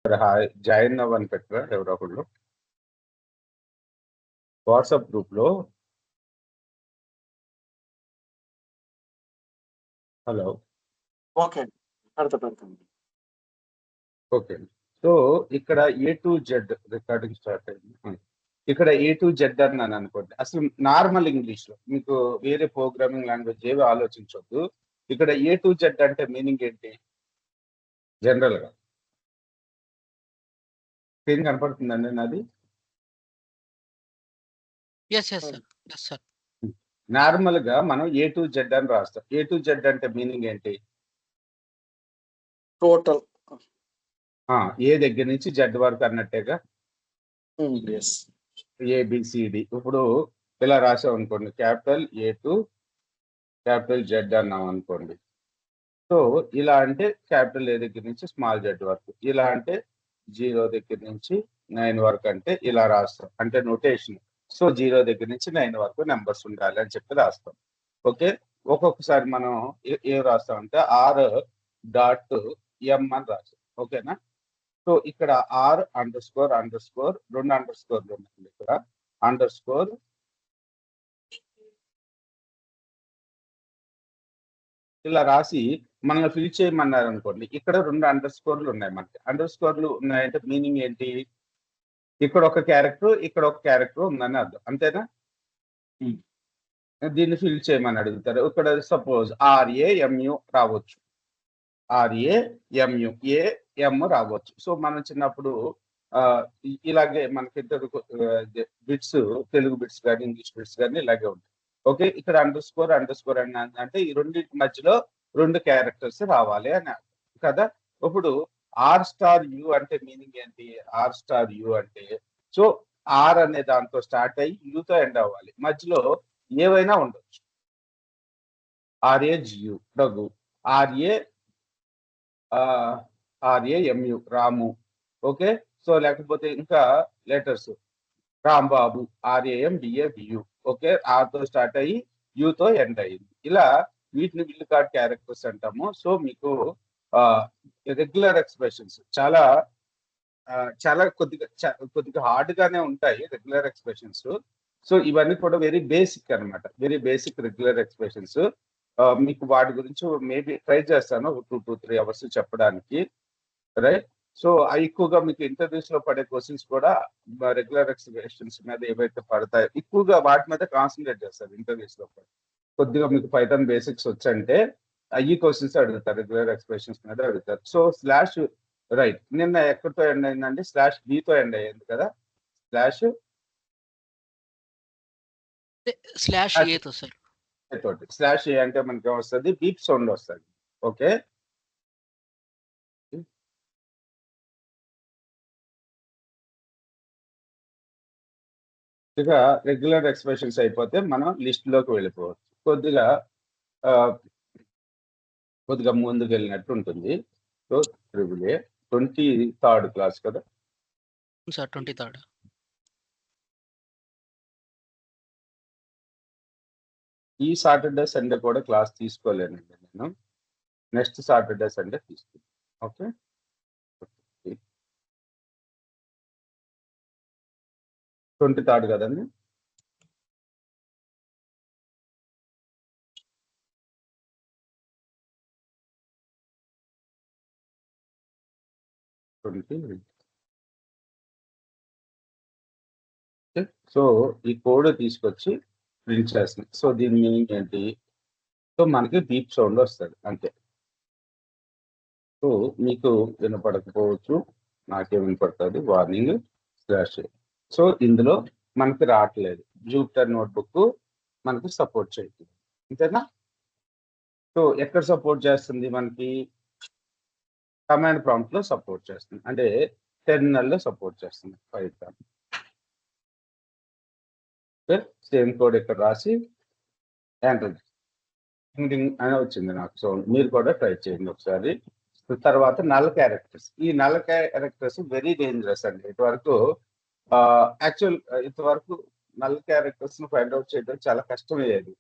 Hi join అవ్వని పెట్టరా ఎవరో ఒకళ్ళు వాట్సాప్ గ్రూప్ లో. హలో. ఓకే పెడతాను. ఓకే, సో ఇక్కడ A to Z recording start అయింది. ఇక్కడ ఏ టు జెడ్ అన్నాను అనుకోండి. అసలు నార్మల్ ఇంగ్లీష్ లో మీకు వేరే ప్రోగ్రామింగ్ లాంగ్వేజ్ ఏవి ఆలోచించవద్దు. ఇక్కడ ఏ టు జెడ్ అంటే మీనింగ్ ఏంటి? జనరల్ గా స్క్రీన్ కనపడుతుందండి నాది? నార్మల్ గా మనం ఏ టు జెడ్ అని రాస్తాం. ఏ టు జెడ్ అంటే మీనింగ్ ఏంటి? టోటల్ ఏ దగ్గర నుంచి జెడ్ వరకు అన్నట్టేగా. ఏబిసిడి. ఇప్పుడు ఇలా రాసాం అనుకోండి, capital A to capital Z అన్నాం అనుకోండి. సో ఇలా అంటే క్యాపిటల్ ఏ దగ్గర నుంచి స్మాల్ జెడ్ వరకు. ఇలా అంటే 0 దగ్గర నుంచి 9 వరకు అంటే ఇలా రాస్తాం, అంటే నోటేషన్. సో 0 దగ్గర నుంచి 9 వరకు నెంబర్స్ ఉండాలి అని చెప్పి రాస్తాం. ఓకే, ఒక్కొక్కసారి మనం ఏం రాస్తామంటే R.M అని రాస్తాం. ఓకేనా? సో ఇక్కడ R___2 అండర్ స్కోర్లు ఉన్నాయి. ఇక్కడ అండర్ స్కోర్ ఇలా రాసి మనల్ని ఫిల్ చేయమన్నారు అనుకోండి. ఇక్కడ 2 అండర్ స్కోర్లు ఉన్నాయి. మనకి అండర్ స్కోర్లు ఉన్నాయంటే మీనింగ్ ఏంటి? ఇక్కడ ఒక క్యారెక్టర్, ఇక్కడ ఒక క్యారెక్టర్ ఉందని అర్థం, అంతేనా? దీన్ని ఫిల్ చేయమని అడుగుతారు. ఇక్కడ సపోజ్ RAMU రావచ్చు, RAMU AM రావచ్చు. సో మనం చిన్నప్పుడు ఇలాగే మనకి ఇద్దరు బిట్స్, తెలుగు బిట్స్ కానీ ఇంగ్లీష్ బిట్స్ కానీ ఇలాగే ఉంటాయి. ఓకే, ఇక్కడ అండర్ స్కోర్ అని అంటే ఈ రెండింటి మధ్యలో 2 క్యారెక్టర్స్ రావాలి అని కదా. ఇప్పుడు R*U అంటే మీనింగ్ ఏంటి? R*U అంటే సో R అనే దాంతో స్టార్ట్ అయ్యి యూతో ఎండ్ అవ్వాలి, మధ్యలో ఏవైనా ఉండొచ్చు. RAGU Raghu, RAMU Ramu. Okay, so లేకపోతే ఇంకా లెటర్స్ రాంబాబు, RAMBABU. ఓకే, ఆర్తో స్టార్ట్ అయ్యి యూతో ఎండ్ అయ్యింది. ఇలా వీటిని విల్ కార్డ్ క్యారెక్టర్స్ అంటాము. సో మీకు రెగ్యులర్ ఎక్స్ప్రెషన్స్ చాలా కొద్దిగా హార్డ్ గానే ఉంటాయి రెగ్యులర్ ఎక్స్ప్రెషన్స్. సో ఇవన్నీ కూడా వెరీ బేసిక్ అన్నమాట, వెరీ బేసిక్ రెగ్యులర్ ఎక్స్ప్రెషన్స్. మీకు వాటి గురించి మేబీ ట్రై చేస్తాను 2 to 3 అవర్స్ చెప్పడానికి, రైట్? సో ఎక్కువగా మీకు ఇంటర్వ్యూస్ లో పడే క్వశ్చన్స్ కూడా రెగ్యులర్ ఎక్స్ప్రెషన్స్ మీద ఏవైతే పడతాయో ఎక్కువగా వాటి మీద కాన్సన్ట్రేట్ చేస్తారు ఇంటర్వ్యూస్ లో. కొద్దిగా మీకు పైథాన్ బేసిక్స్ వచ్చంటే ఈ క్వశ్చన్స్ అడుగుతారు, రెగ్యులర్ ఎక్స్ప్రెషన్స్ మీద అడుగుతారు. సో స్లాష్ రైట్ నిన్న ఎక్కడితో ఎండ్ అయిందండి? /B తో ఎండ్ అయ్యింది కదా. /A అంటే మనకి వస్తుంది బీప్ సౌండ్ వస్తుంది. ఓకే, ఇక రెగ్యులర్ ఎక్స్ప్రెషన్స్ అయిపోతే మనం లిస్ట్ లోకి వెళ్ళిపోవచ్చు. కొద్దిగా ముందుకు వెళ్ళినట్టు ఉంటుంది. సో త్రిబుల్ 23rd క్లాస్ కదా సార్? 23rd. ఈ సాటర్డే సండే కూడా క్లాస్ తీసుకోలేనండి నేను. నెక్స్ట్ సాటర్డే సండే తీసుకుంటాను. ఓకే, 23rd కదండి. సో ఈ కోడ్ తీసుకొచ్చి ప్రింట్ చేస్తుంది. సో దీని మీనింగ్ ఏంటి? సో మనకి బీప్ సౌండ్ వస్తుంది అంతే. సో మీకు వినపడకపోవచ్చు, నాకే వినపడుతుంది వార్నింగ్ /. సో ఇందులో మనకి రావట్లేదు, జూపిటర్ నోట్బుక్ మనకి సపోర్ట్ చేస్తుంది, అంతేనా? సో ఎక్కడ సపోర్ట్ చేస్తుంది? మనకి కమాండ్ ప్రాంప్ట్ లో సపోర్ట్ చేస్తుంది, అంటే టెర్మినల్ లో సపోర్ట్ చేస్తుంది పైథాన్. సేమ్ కోడ్ ఇక్కడ రాసి ఎంటర్ అని వచ్చింది నాకు. సో మీరు కూడా ట్రై చేయండి ఒకసారి. తర్వాత నల్ క్యారెక్టర్స్. ఈ నల్ క్యారెక్టర్స్ వెరీ డేంజరస్ అండి. ఇంతవరకు నల్ క్యారెక్టర్స్ ను ఫైండ్ అవుట్ చేయడం చాలా కష్టమయ్యేది,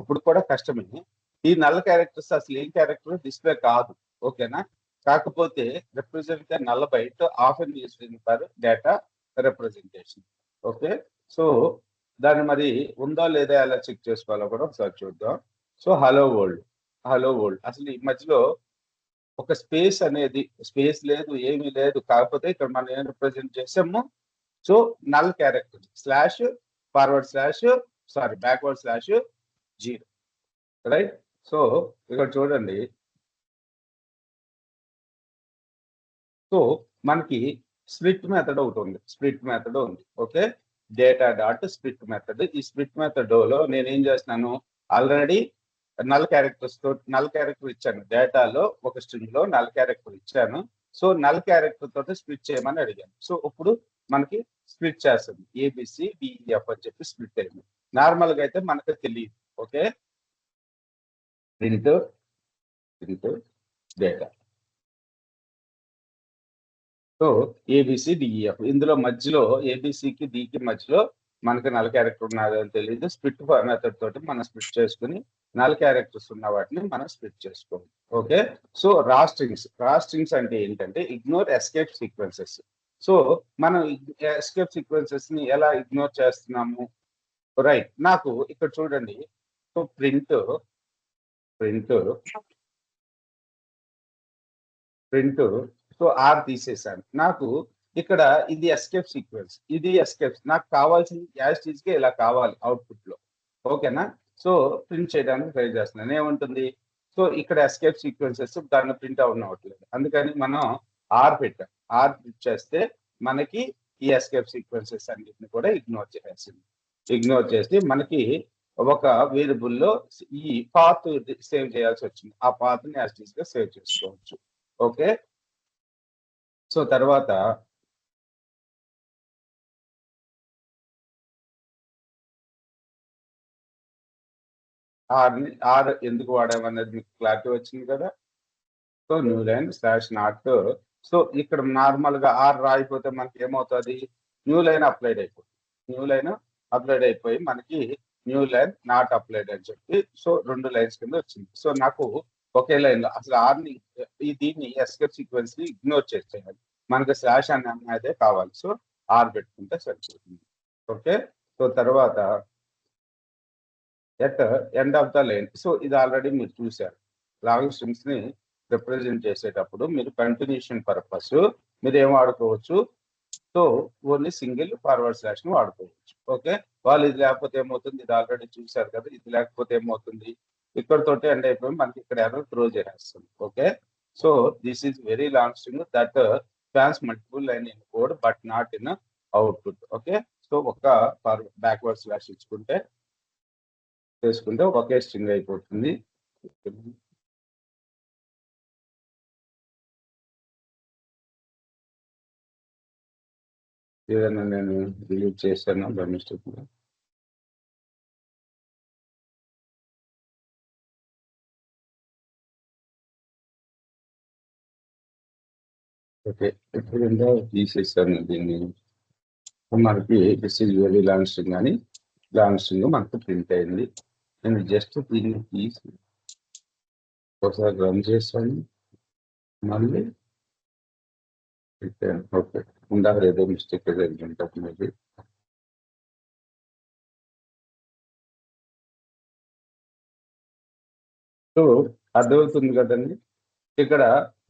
ఇప్పుడు కూడా కష్టమే. ఈ నల్ క్యారెక్టర్స్ అసలు ఏం క్యారెక్టర్ డిస్ప్లే కాదు, ఓకేనా? కాకపోతే represent null byte often used in for data representation. Okay, so దాన్ని మరి ఉందో లేదా ఎలా చెక్ చేసుకోవాలో కూడా ఒకసారి చూద్దాం. సో హలో వరల్డ్ అసలు ఈ మధ్యలో ఒక స్పేస్ అనేది స్పేస్ లేదు, ఏమీ లేదు. కాకపోతే ఇక్కడ మనం ఏం రిప్రజెంట్ చేసాము, so null character slash backward slash 0, right. So ఇక్కడ చూడండి, సో మనకి స్ప్లిట్ మెథడ్ ఒకటి ఉంది. Okay, data dot split method. ఈ స్ప్లిట్ మెథడ్ లో నేను ఏం చేస్తున్నాను, ఆల్రెడీ నల్ క్యారెక్టర్ ఇచ్చాను. డేటాలో ఒక స్ట్రింగ్ లో నల్ క్యారెక్టర్ ఇచ్చాను. సో నల్ క్యారెక్టర్ తోటి స్ప్లిట్ చేయమని అడిగాను. సో ఇప్పుడు మనకి స్ప్లిట్ చేస్తుంది, ABCDEF అని చెప్పి స్ప్లిట్ అయింది. నార్మల్ గా అయితే మనకు తెలియదు. Okay, print data. So ABCDEF ఇందులో మధ్యలో ABCకి Dకి మధ్యలో మనకి నల్ క్యారెక్టర్ ఉన్నదని తెలియదు. స్ప్లిట్ మెథడ్ తోటి మనం స్ప్లిట్ చేసుకుని నల్ క్యారెక్టర్స్ ఉన్న వాటిని మనం స్ప్లిట్ చేసుకోవాలి. ఓకే, సో రా స్ట్రింగ్స్ అంటే ఏంటంటే ఇగ్నోర్ ఎస్కేప్ సీక్వెన్సెస్. సో మనం ఎస్కేప్ సీక్వెన్సెస్ ని ఎలా ఇగ్నోర్ చేస్తున్నాము, రైట్. నాకు ఇక్కడ చూడండి, సో ప్రింట్ సో ఆర్ తీసేసాను. నాకు ఇక్కడ ఇది ఎస్కేప్ సీక్వెన్స్, నాకు కావాల్సింది యాజ్ టీజ్ గా ఇలా కావాలి అవుట్పుట్ లో. ఓకేనా, సో ప్రింట్ చేయడానికి ట్రై చేస్తున్నాను. ఏముంటుంది, సో ఇక్కడ ఎస్కేప్ సీక్వెన్సెస్ దాన్ని ప్రింట్ అవ్వట్లేదు. అందుకని మనం ఆర్ పెట్టాం. ఆర్ ప్రింట్ చేస్తే మనకి ఈ ఎస్కేప్ సీక్వెన్సెస్ అన్నిటిని కూడా ఇగ్నోర్ చేసి మనకి ఒక వేరియబుల్లో ఈ పాత్ సేవ్ చేయాల్సి వచ్చింది. ఆ పాత్ ని యాజ్ టీజ్ గా సేవ్ చేసుకోవచ్చు. ఓకే, సో తర్వాత ఆర్ ఎందుకు వాడామనేది మీకు క్లారిటీ వచ్చింది కదా. So new line slash not. So ఇక్కడ నార్మల్ గా ఆర్ రాయిపోతే మనకి ఏమవుతుంది, న్యూ లైన్ అప్లైడ్ అయిపోయి మనకి న్యూ లైన్ నాట్ అప్లైడ్ అని చెప్పి సో 2 లైన్స్ కింద వచ్చింది. సో నాకు ఒకే లైన్ లో అసలు ఆర్ని దీన్ని ఎస్కేప్ సీక్వెన్స్ ని ఇగ్నోర్ చేసేయాలి. మనకి స్లాష్ అనేది కావాలి. సో ఆర్ పెట్టుకుంటే సరిపోతుంది. ఓకే, సో తర్వాత at end of the line. So ఇది ఆల్రెడీ మీరు చూశారు. లాంగ్ స్ట్రింగ్స్ ని రిప్రజెంట్ చేసేటప్పుడు మీరు కంటిన్యూషన్ పర్పస్ మీరు ఏం వాడుకోవచ్చు, so only single forward slash ని వాడుకోవచ్చు. ఓకే, వాళ్ళు ఇది లేకపోతే ఏమవుతుంది, ఇది ఆల్రెడీ చూశారు కదా. ఇది లేకపోతే ఏమవుతుంది, ఇక్కడ తోటి ఎండ్ అయిపోయి మనకి ఇక్కడ ఎర్రర్ త్రో చేసేస్తుంది. Okay, so this is very long string that spans multiple line in code but not in output. Okay, so ఒక బ్యాక్వర్డ్ స్లాష్ చేసుకుంటే ఒకే స్ట్రింగ్ అయిపోతుంది. ఏదైనా నేను డిలీట్ చేశాను బై మిస్టేక్. ఓకే, ఇప్పుడు తీసేసాను దీన్ని. మనకి this is very long string అని లాంగ్ స్ట్రింగ్ మనకు ప్రింట్ అయింది. నేను జస్ట్ దీన్ని తీసి ఒకసారి రన్ చేస్తాను, మళ్ళీ పెట్టాను. ఓకే, ఉండాలి ఏదో మిస్టేక్ జరిగింది మేబీ. సో అర్థమవుతుంది కదండి. ఇక్కడ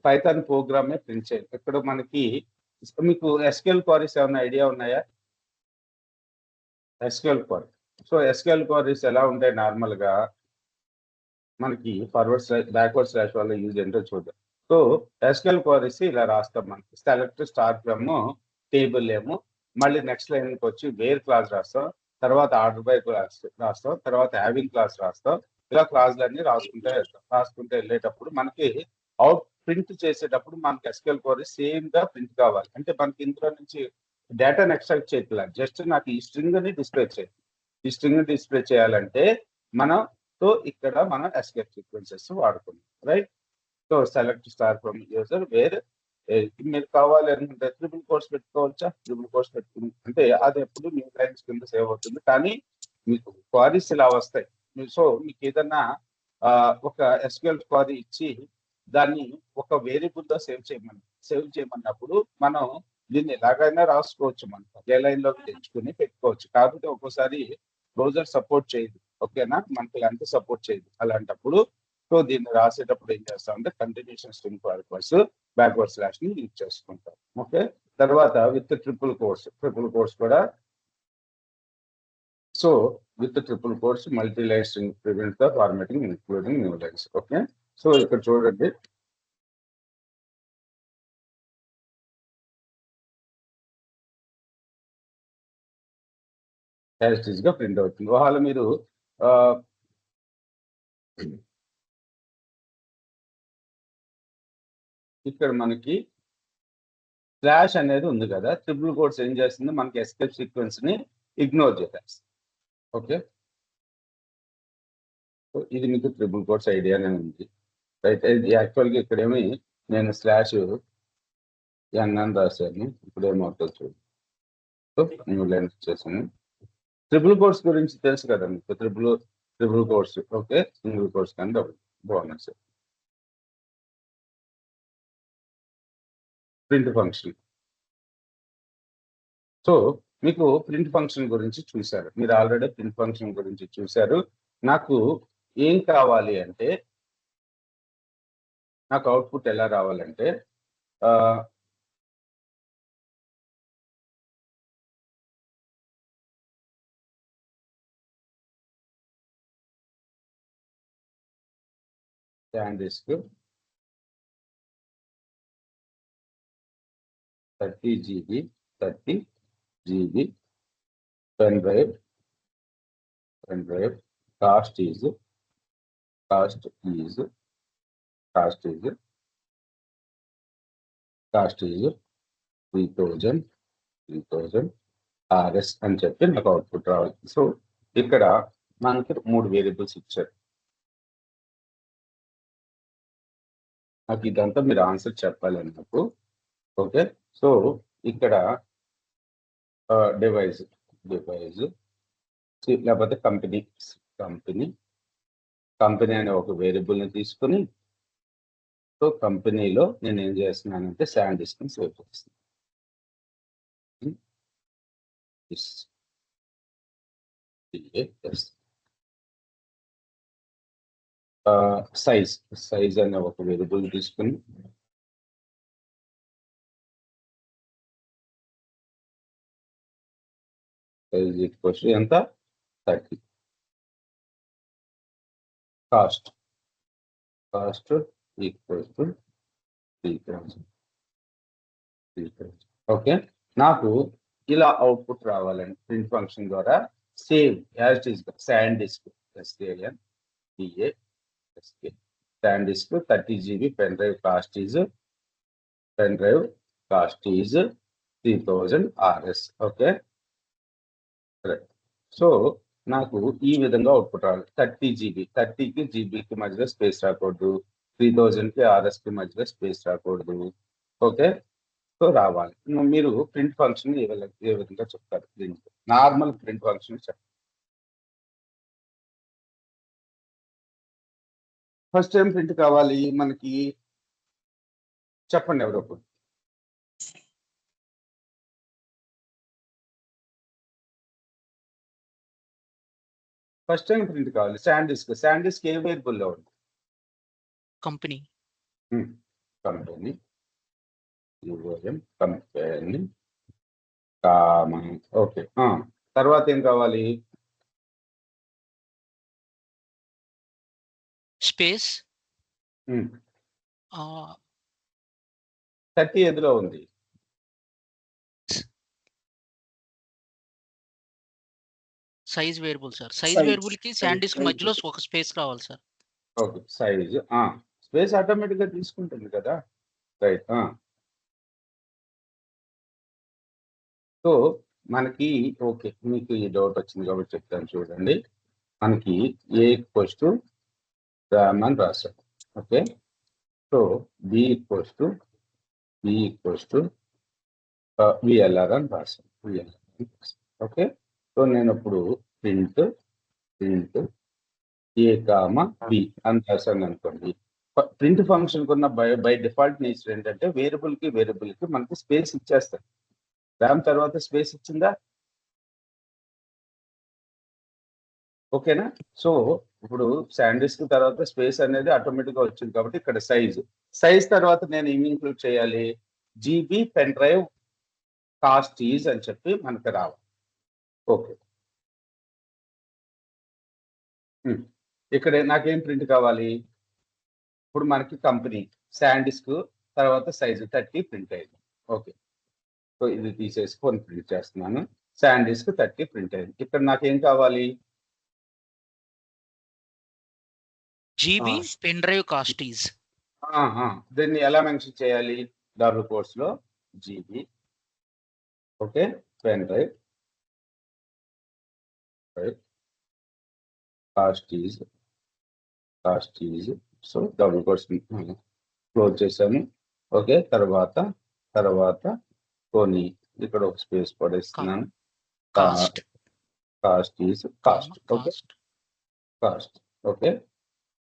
పైథాన్ ప్రోగ్రామే ప్రింట్ చేయాలి. ఇక్కడ మనకి మీకు SQL క్వరీస్ ఏమైనా ఐడియా ఉన్నాయా? SQL query. So SQL queries ఎలా ఉంటాయి, నార్మల్ గా మనకి ఫార్వర్డ్ స్లాష్ బ్యాక్వర్డ్ స్లాష్ వల్ల యూజ్ ఏంటో చూద్దాం. సో SQL క్వరీస్ ఇలా రాస్తాం. మనకి సెలెక్ట్ స్టార్ ఫ్రమ్ టేబుల్ ఏమో, మళ్ళీ నెక్స్ట్ లైన్కి వచ్చి వేర్ క్లాస్ రాస్తాం, తర్వాత ఆర్డర్ బై క్లాస్ రాస్తాం, తర్వాత హ్యావింగ్ క్లాస్ రాస్తాం. ఇలా క్లాసులన్నీ రాసుకుంటే వెళ్ళేటప్పుడు మనకి అవుట్ ప్రింట్ చేసేటప్పుడు మనకి SQL క్వరీ సేమ్ గా ప్రింట్ కావాలి. అంటే మనకి ఇందులో నుంచి డేటాను ఎక్స్ట్రాక్ట్ చేయట్లేదు, జస్ట్ నాకు ఈ స్ట్రింగ్ ని డిస్ప్లే చేయాలి. ఈ స్ట్రింగ్ డిస్ప్లే చేయాలంటే మనం సో ఇక్కడ మనం ఎస్కేప్ సీక్వెన్సెస్ వాడుకున్నాం, right. So select star from user where మీరు కావాలి అనుకుంటే ట్రిపుల్ కోర్స్ పెట్టుకోవచ్చా, ట్రిపుల్ కోర్స్ పెట్టుకుని అంటే అది ఎప్పుడు న్యూ లైన్స్ కింద సేవ్ అవుతుంది. కానీ మీకు క్వారీస్ ఇలా వస్తాయి. సో మీకు ఏదన్నా ఒక SQL క్వారీ ఇచ్చి దాన్ని ఒక వేరియబుల్ తో సేవ్ చేయమన్నప్పుడు మనం దీన్ని ఎలాగైనా రాసుకోవచ్చు. మనం ఒకే లైన్ లోకి తెచ్చుకుని పెట్టుకోవచ్చు. కాకపోతే ఒక్కోసారి బ్రౌజర్ సపోర్ట్ చేయదు. ఓకేనా, మనకి ఇలాంటి సపోర్ట్ చేయదు. అలాంటప్పుడు సో దీన్ని రాసేటప్పుడు ఏం చేస్తామంటే కంటిన్యూషన్ స్ట్రింగ్ బ్యాక్వర్డ్ స్లాష్ ని యూజ్ చేసుకుంటాం. ఓకే, తర్వాత విత్ ట్రిపుల్ కోర్స్ కూడా. So with triple course multi line string prevents the formatting including new lines. Okay, so ఇక్కడ చూడండి, యాజ్ ఇట్ ఈస్ గా ప్రింట్ అవుతుంది. ఒకవేళ మీరు ఇక్కడ మనకి స్లాష్ అనేది ఉంది కదా, ట్రిపుల్ కోట్స్ ఏం చేస్తుంది, మనకి ఎస్కేప్ సీక్వెన్స్ ని ఇగ్నోర్ చేసేస్తుంది. ఓకే, సో ఇది మీకు ట్రిపుల్ కోట్స్ ఐడియానే ఉంది. రైట్, యాక్చువల్గా ఇక్కడేమి నేను స్లాష్ ఎన్ అని రాశాను. ఇప్పుడు ఏమవుతుంది చూడు, సో న్యూ లైన్ వచ్చేసాను. ట్రిపుల్ కోట్స్ గురించి తెలుసు కదా మీకు, triple quotes. Okay, single quotes కానీ డబుల్. బాగున్నాయి. Print function. సో మీకు ప్రింట్ ఫంక్షన్ గురించి చూశారు, మీరు ఆల్రెడీ ప్రింట్ ఫంక్షన్ గురించి చూశారు. నాకు ఏం కావాలి అంటే, నాకు అవుట్పుట్ ఎలా రావాలంటే SanDisk 30 GB pen drive. Cost is $3,000 RS అని చెప్పి నాకు అవుట్పుట్ రావాలి. సో ఇక్కడ మనకి 3 వేరియబుల్స్ ఇచ్చారు. నాకు ఇదంతా మీరు ఆన్సర్ చెప్పాలి నాకు. ఓకే, సో ఇక్కడ డివైజ్ లేకపోతే కంపెనీ అనే ఒక వేరియబుల్ ని తీసుకుని, సో కంపెనీలో నేను ఏం చేస్తున్నానంటే SanDisk ని సేవ్ చేస్తున్నాను. సైజ్ అనే ఒక వేరియబుల్ తీసుకుని, సైజ్ ఈక్వల్స్ ఎంత 30. Cost equals to 3,000. ఓకే, నాకు ఇలా అవుట్పుట్ రావాలండి ప్రింట్ ఫంక్షన్ ద్వారా. Save as it is SanDisk SanDisk 30 GB pen drive cost is 3,000 RS. Okay, so నాకు ఈ విధంగా అవుట్పుట్ రావాలి. 30 GB, 30కి జీబీకి మధ్యలో స్పేస్ రాకూడదు, 3,000కి RSకి మధ్యలో స్పేస్ రాకూడదు. ఓకే, సో రావాలి. మీరు ప్రింట్ ఫంక్షన్ ఏ విధంగా చెప్తారు? నార్మల్ ప్రింట్ ఫంక్షన్ చెప్పండి. ఫస్ట్ టైం ప్రింట్ కావాలి మనకి, చెప్పండి ఎవరొకరు. ఫస్ట్ టైం ప్రింట్ కావాలి. SanDisk ఏ వేరియబుల్ లో ఉంది? కంపెనీ. ఓకే, తర్వాత ఏం కావాలి? స్పేస్ 30 ఎందులో ఉంది? Size variable sir. Size Size. Variable కి SanDisk మధ్యలో ఒక స్పేస్ కావాలి sir. Okay, size space automatic గా తీసుకుంటుంది కదా. రైట్, సో మనకి ఓకే, మీకు ఈ డౌట్ వచ్చింది కాబట్టి చెప్తాను చూడండి. మనకి A ఈక్వల్స్ టు RAM అని రాశాం. Okay, so B equals to VLR అని రాశాం. ఓకే, సో నేను ఇప్పుడు ప్రింట్ A, B అని రాశాను అనుకోండి. ప్రింట్ ఫంక్షన్ కున్న బై డిఫాల్ట్ నేచర్ ఏంటంటే వేరియబుల్ కి మనకి స్పేస్ ఇచ్చేస్తారు. ర్యామ్ తర్వాత స్పేస్ ఇచ్చిందా? ఓకేనా? సో ఇప్పుడు శాండిస్క్ తర్వాత స్పేస్ అనేది ఆటోమేటిక్ గా వచ్చింది కాబట్టి ఇక్కడ సైజ్ తర్వాత నేను ఏమి ఇంక్లూడ్ చేయాలి? GB pen drive cost is అని చెప్పి మనకు రావాలి. ఓకే. ఇక్కడ నాకేం ప్రింట్ కావాలి? ఇప్పుడు మనకి కంపెనీ శాండిస్క్ తర్వాత సైజు 30 ప్రింట్ అయింది. ఓకే. సో ఇది తీసేసుకొని ప్రింట్ చేస్తున్నాను. శాండిస్క్ 30 ప్రింట్ అయింది. ఇక్కడ నాకేం కావాలి? GB pen drive cost is. దీన్ని ఎలా మెన్షన్ చేయాలి? డబుల్ కోట్స్ లో GB okay pen drive cost is so double quotes close చేశాను. ఓకే. తర్వాత కొన్ని ఇక్కడ ఒక స్పేస్ పడేస్తున్నాను. Cost is cost. Okay. Cost. Okay.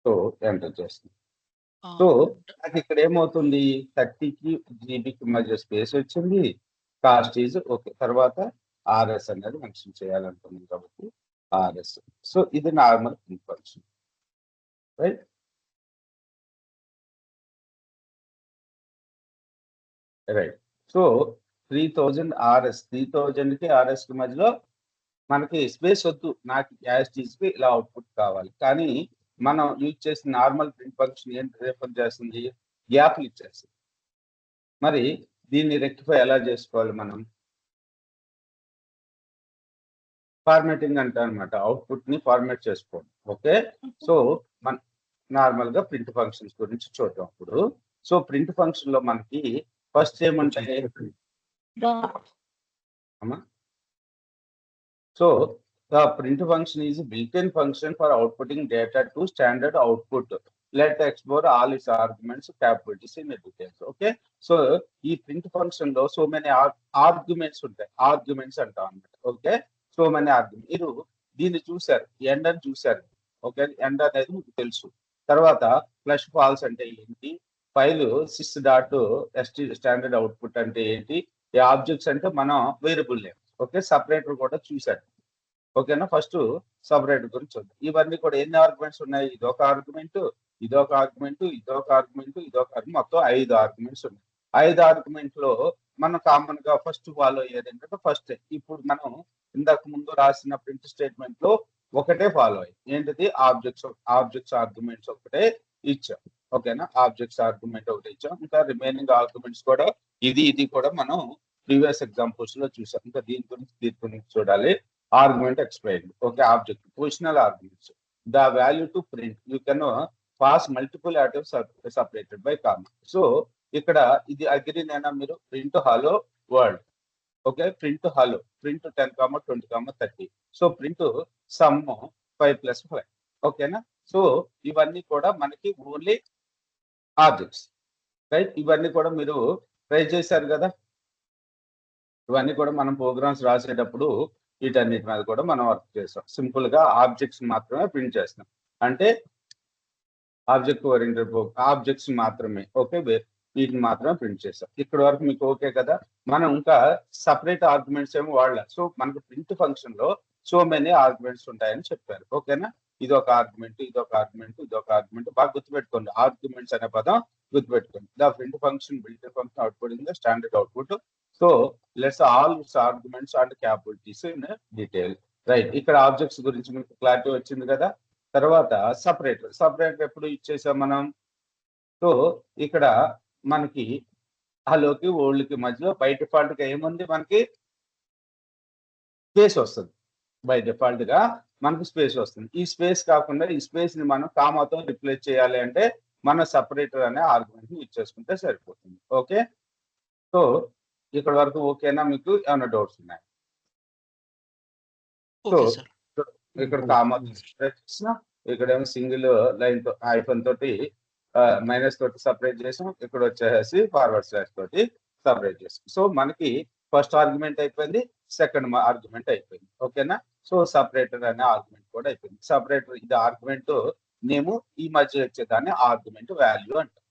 So enter చేస్తాను. సో నాకు ఇక్కడ ఏమవుతుంది? 30కి జీబీకి మధ్య స్పేస్ వచ్చింది. Cost is okay. తర్వాత ఆర్ఎస్ అనేది మెన్షన్ చేయాలనుకున్నాం కాబట్టి ఆర్ఎస్. సో ఇది normal print function, right? So 3000 RS 3000కి RS కి మధ్యలో మనకి స్పేస్ వద్దు. నాకు యాజ్ టీజ్కి ఇలా అవుట్పుట్ కావాలి. కానీ మనం యూజ్ చేసిన నార్మల్ ప్రింట్ ఫంక్షన్ ఏంటి రిఫర్ చేస్తుంది? గ్యాప్లు ఇచ్చేస్తుంది. మరి దీన్ని రెక్టిఫై ఎలా చేసుకోవాలి మనం? ఫార్మాటింగ్ అంటాం అనమాట. అవుట్పుట్ ని ఫార్మాట్ చేసుకోండి. ఓకే. సో మన నార్మల్ గా ప్రింట్ ఫంక్షన్స్ గురించి చూద్దాం ఇప్పుడు. సో ప్రింట్ ఫంక్షన్ లో మనకి ఫస్ట్ ఏమంటాయి? So the print function is a built-in function for outputting data to standard output. Let explore all its arguments, capabilities in details. Okay. So ఈ print function లో so many arguments ఉంటాయి. Arguments అంటాం అన్నమాట. Okay. So many argument. మీరు దీన్ని చూసారు, end అని చూసారు. ఓకే. ఎండ్ అనేది మీకు తెలుసు. తర్వాత ఫ్లష్ ఫాల్స్ అంటే ఏంటి? ఫైల్ sys.st స్టాండర్డ్ అవుట్పుట్ అంటే ఏంటి? ఈ ఆబ్జెక్ట్స్ అంటే మనం వేరియబుల్ నేమ్. ఓకే. సపరేటర్ కూడా చూసారు. ఓకేనా? ఫస్ట్ సపరేటర్ గురించి చూద్దాం. ఇవన్నీ కూడా ఎన్ని ఆర్గ్యుమెంట్స్ ఉన్నాయి? ఇదొక ఆర్గ్యుమెంట్, ఇదొక ఆర్గ్యుమెంట్, ఇదొక ఆర్గ్యుమెంట్, ఇదొక ఆర్గ్యుమెంట్, మొత్తం 5 ఆర్గ్యుమెంట్స్ ఉన్నాయి. 5 ఆర్గ్యుమెంట్ లో మనం కామన్ గా ఫస్ట్ ఫాలో అయ్యేది ఏంటంటే ఫస్ట్ ఇప్పుడు మనం ఇందాక ముందు రాసిన ప్రింట్ స్టేట్మెంట్ లో ఒకటే ఫాలో అయ్యి ఏంటిది? ఆబ్జెక్ట్స్ ఆర్గ్యుమెంట్స్ ఒకటే ఇచ్చాం. ఓకేనా? ఆబ్జెక్ట్స్ ఆర్గ్యుమెంట్ ఒకటి ఇచ్చాం. ఇంకా రిమైనింగ్ ఆర్గ్యుమెంట్స్ కూడా ఇది కూడా మనం ప్రీవియస్ ఎగ్జాంపుల్స్ లో చూసాం. ఇంకా దీని గురించి చూడాలి. Argument explained. Okay, object positional arguments. The value to print you can pass multiple items separated by comma. So ఇక్కడ ఇది అగ్రీ నేనా మీరు? Print hello world. Okay. Print hello, print 10, 20, 30. So print some 5 + 5. ఓకేనా? సో ఇవన్నీ కూడా మనకి only objects, right? ఇవన్నీ కూడా మీరు ట్రై చేశారు కదా. ఇవన్నీ కూడా మనం ప్రోగ్రామ్స్ రాసేటప్పుడు వీటన్నిటి మీద కూడా మనం వర్క్ చేస్తాం. సింపుల్ గా ఆబ్జెక్ట్స్ మాత్రమే ప్రింట్ చేస్తాం. అంటే ఆబ్జెక్ట్ ఓరియంటెడ్ ఆబ్జెక్ట్స్ మాత్రమే. ఓకే. వీటిని మాత్రమే ప్రింట్ చేస్తాం. ఇక్కడ వరకు మీకు ఓకే కదా. మనం ఇంకా సపరేట్ ఆర్గ్యుమెంట్స్ ఏమో వాడలే. సో మనకు ప్రింట్ ఫంక్షన్ లో సో మెనీ ఆర్గ్యుమెంట్స్ ఉంటాయని చెప్పారు. ఓకేనా? ఇదొక ఆర్గ్యుమెంట్, ఇదొక ఆర్గ్యుమెంట్, ఇదొక ఆర్గ్యుమెంట్. బాగా గుర్తుపెట్టుకోండి. ఆర్గ్యుమెంట్స్ అనే పదం గుర్తుపెట్టుకోండి. The print function built function output in the standard output. So let's all arguments and capabilities in detail, right? ఇక్కడ ఆబ్జెక్ట్స్ గురించి మీకు క్లారిటీ వచ్చింది కదా. తర్వాత సపరేటర్ ఎప్పుడు ఇచ్చేసాం మనం? సో ఇక్కడ మనకి హలోకి ఓల్డ్కి మధ్యలో బై డిఫాల్ట్ గా ఏముంది? మనకి స్పేస్ వస్తుంది. బై డిఫాల్ట్ గా మనకు స్పేస్ వస్తుంది. ఈ స్పేస్ కాకుండా ఈ స్పేస్ ని మనం కామాతో రిప్లేస్ చేయాలి అంటే మన సపరేటర్ అనే ఆర్గ్యుమెంట్ ని యూజ్ చేసుకుంటే సరిపోతుంది. ఓకే. సో ఇక్కడ వరకు ఓకేనా? మీకు ఏమైనా డౌట్స్ ఉన్నాయి? సో ఇక్కడ కామా ఇక్కడ ఏమో సింగిల్ లైన్ తో ఐఫోన్ తోటి మైనస్ తోటి సపరేట్ చేసాం. ఇక్కడ వచ్చేసి ఫార్వర్డ్ స్లాష్ తోటి సపరేట్ చేసాం. సో మనకి ఫస్ట్ ఆర్గ్యుమెంట్ అయిపోయింది, సెకండ్ ఆర్గ్యుమెంట్ అయిపోయింది. ఓకేనా? సో సపరేటర్ అనే ఆర్గ్యుమెంట్ కూడా అయిపోయింది. సపరేటర్ ఇది ఆర్గ్యుమెంట్ నేమ్, ఈ మధ్య వచ్చేదాన్ని ఆర్గ్యుమెంట్ వాల్యూ అంటారు.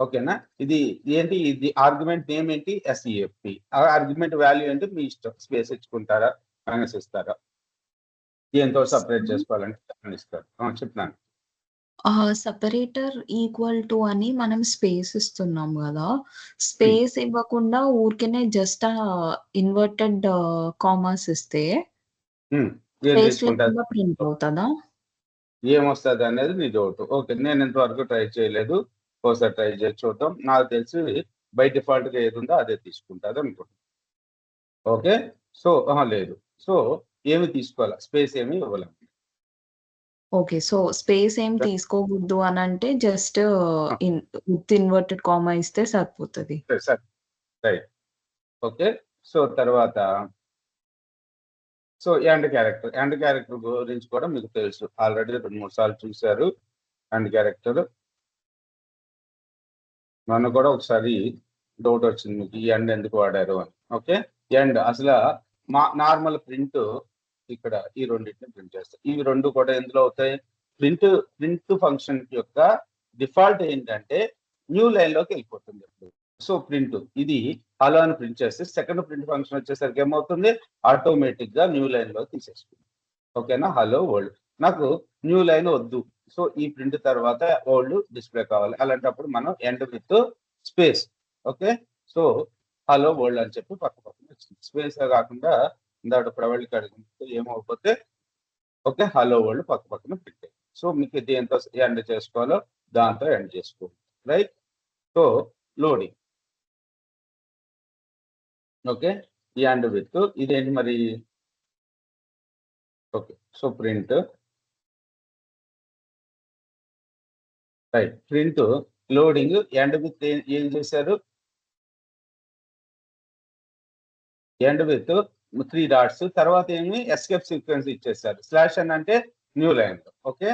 ఓకేనా? ఇది ఏంటి? ఇది ఆర్గ్యుమెంట్ నేమ్ ఏంటి? ఎస్ఈఎఫ్పి. ఆర్గ్యుమెంట్ వాల్యూ ఏంటి? మీ ఇష్టం, స్పేస్ ఇచ్చుకుంటారా, మైనస్ ఇస్తారా, దేంతో సపరేట్ చేసుకోవాలంటే ఇస్తారు. చెప్తున్నాను. సెపరేటర్ ఈక్వల్ టు అని మనం స్పేస్ ఇస్తున్నాం కదా, స్పేస్ ఇవ్వకుండా ఊరికేనే జస్ట్ ఇన్వర్టెడ్ కామర్స్ ఇస్తే ఏం స్పేస్ తీసుకుంటారు, లేకుండా ప్రింట్ అవుతుందా? ఏమొస్తుంది అనేది నీ డౌట్. ఓకే, నేను ఇంతవరకు ట్రై చేయలేదు, ఒకసారి ట్రై చేసి చూద్దాం. నాకు తెలిసి బై డిఫాల్ట్ గా ఏది ఉందో అదే తీసుకుంటుంది అనుకుంటున్నాను. ఓకే, సో లేదు, సో ఏమి తీసుకోవాలి, స్పేస్ ఏమి ఇవ్వలేము. ఓకే, సో స్పేస్ ఏం తీసుకోకూడదు అని అంటే జస్ట్ విత్ ఇన్వర్టెడ్ కామా ఇస్తే సరిపోతుంది. సరే, రైట్. ఓకే, సో తర్వాత సో ఎండ్ క్యారెక్టర్ గురించి కూడా మీకు తెలుసు, ఆల్రెడీ 2-3 సార్లు చూశారు. ఎండ్ క్యారెక్టర్ నన్ను కూడా ఒకసారి డౌట్ వచ్చింది మీకు, ఈ ఎండ్ ఎందుకు వాడారు అని. ఓకే, ఎండ్ అసలు మా నార్మల్ ప్రింట్ ఇక్కడ ఈ రెండింటిని ప్రింట్ చేస్తాం. ఇవి రెండు కూడా ఎందులో అవుతాయి? ప్రింట్ ఫంక్షన్ యొక్క డిఫాల్ట్ ఏంటంటే న్యూ లైన్ లోకి వెళ్ళిపోతుంది. సో ప్రింట్ ఇది హలో అని ప్రింట్ చేస్తే సెకండ్ ప్రింట్ ఫంక్షన్ వచ్చేసరికి ఏమవుతుంది? ఆటోమేటిక్ గా న్యూ లైన్ లో తీసేసుకుంది. ఓకేనా? హలో వరల్డ్, నాకు న్యూ లైన్ వద్దు, సో ఈ ప్రింట్ తర్వాత ఓల్డ్ డిస్ప్లే కావాలి. అలాంటప్పుడు మనం end with space. Okay, so hello world అని చెప్పి పక్క వచ్చింది. స్పేస్ కాకుండా ఇందాక ప్రవళికి అడిగినట్టు ఏమవుతే ఓకే హలో వరల్డ్ పక్కన పెట్టాయి. సో మీకు దేంతో ఎండ్ చేసుకోవాలో దాంతో ఎండ్ చేసుకోవాలి. Right, so loading. ఓకే, ఈ ఎండ్ విత్ ఇదేంటి మరి? Okay, so print right, print loading end with ఏం చేశారు? ఎండ్ విత్ 3 డాట్స్, తర్వాత ఏమి ఎస్కేప్ సీక్వెన్స్ ఇచ్చేసారు. స్లాష్ అని అంటే new line. Okay,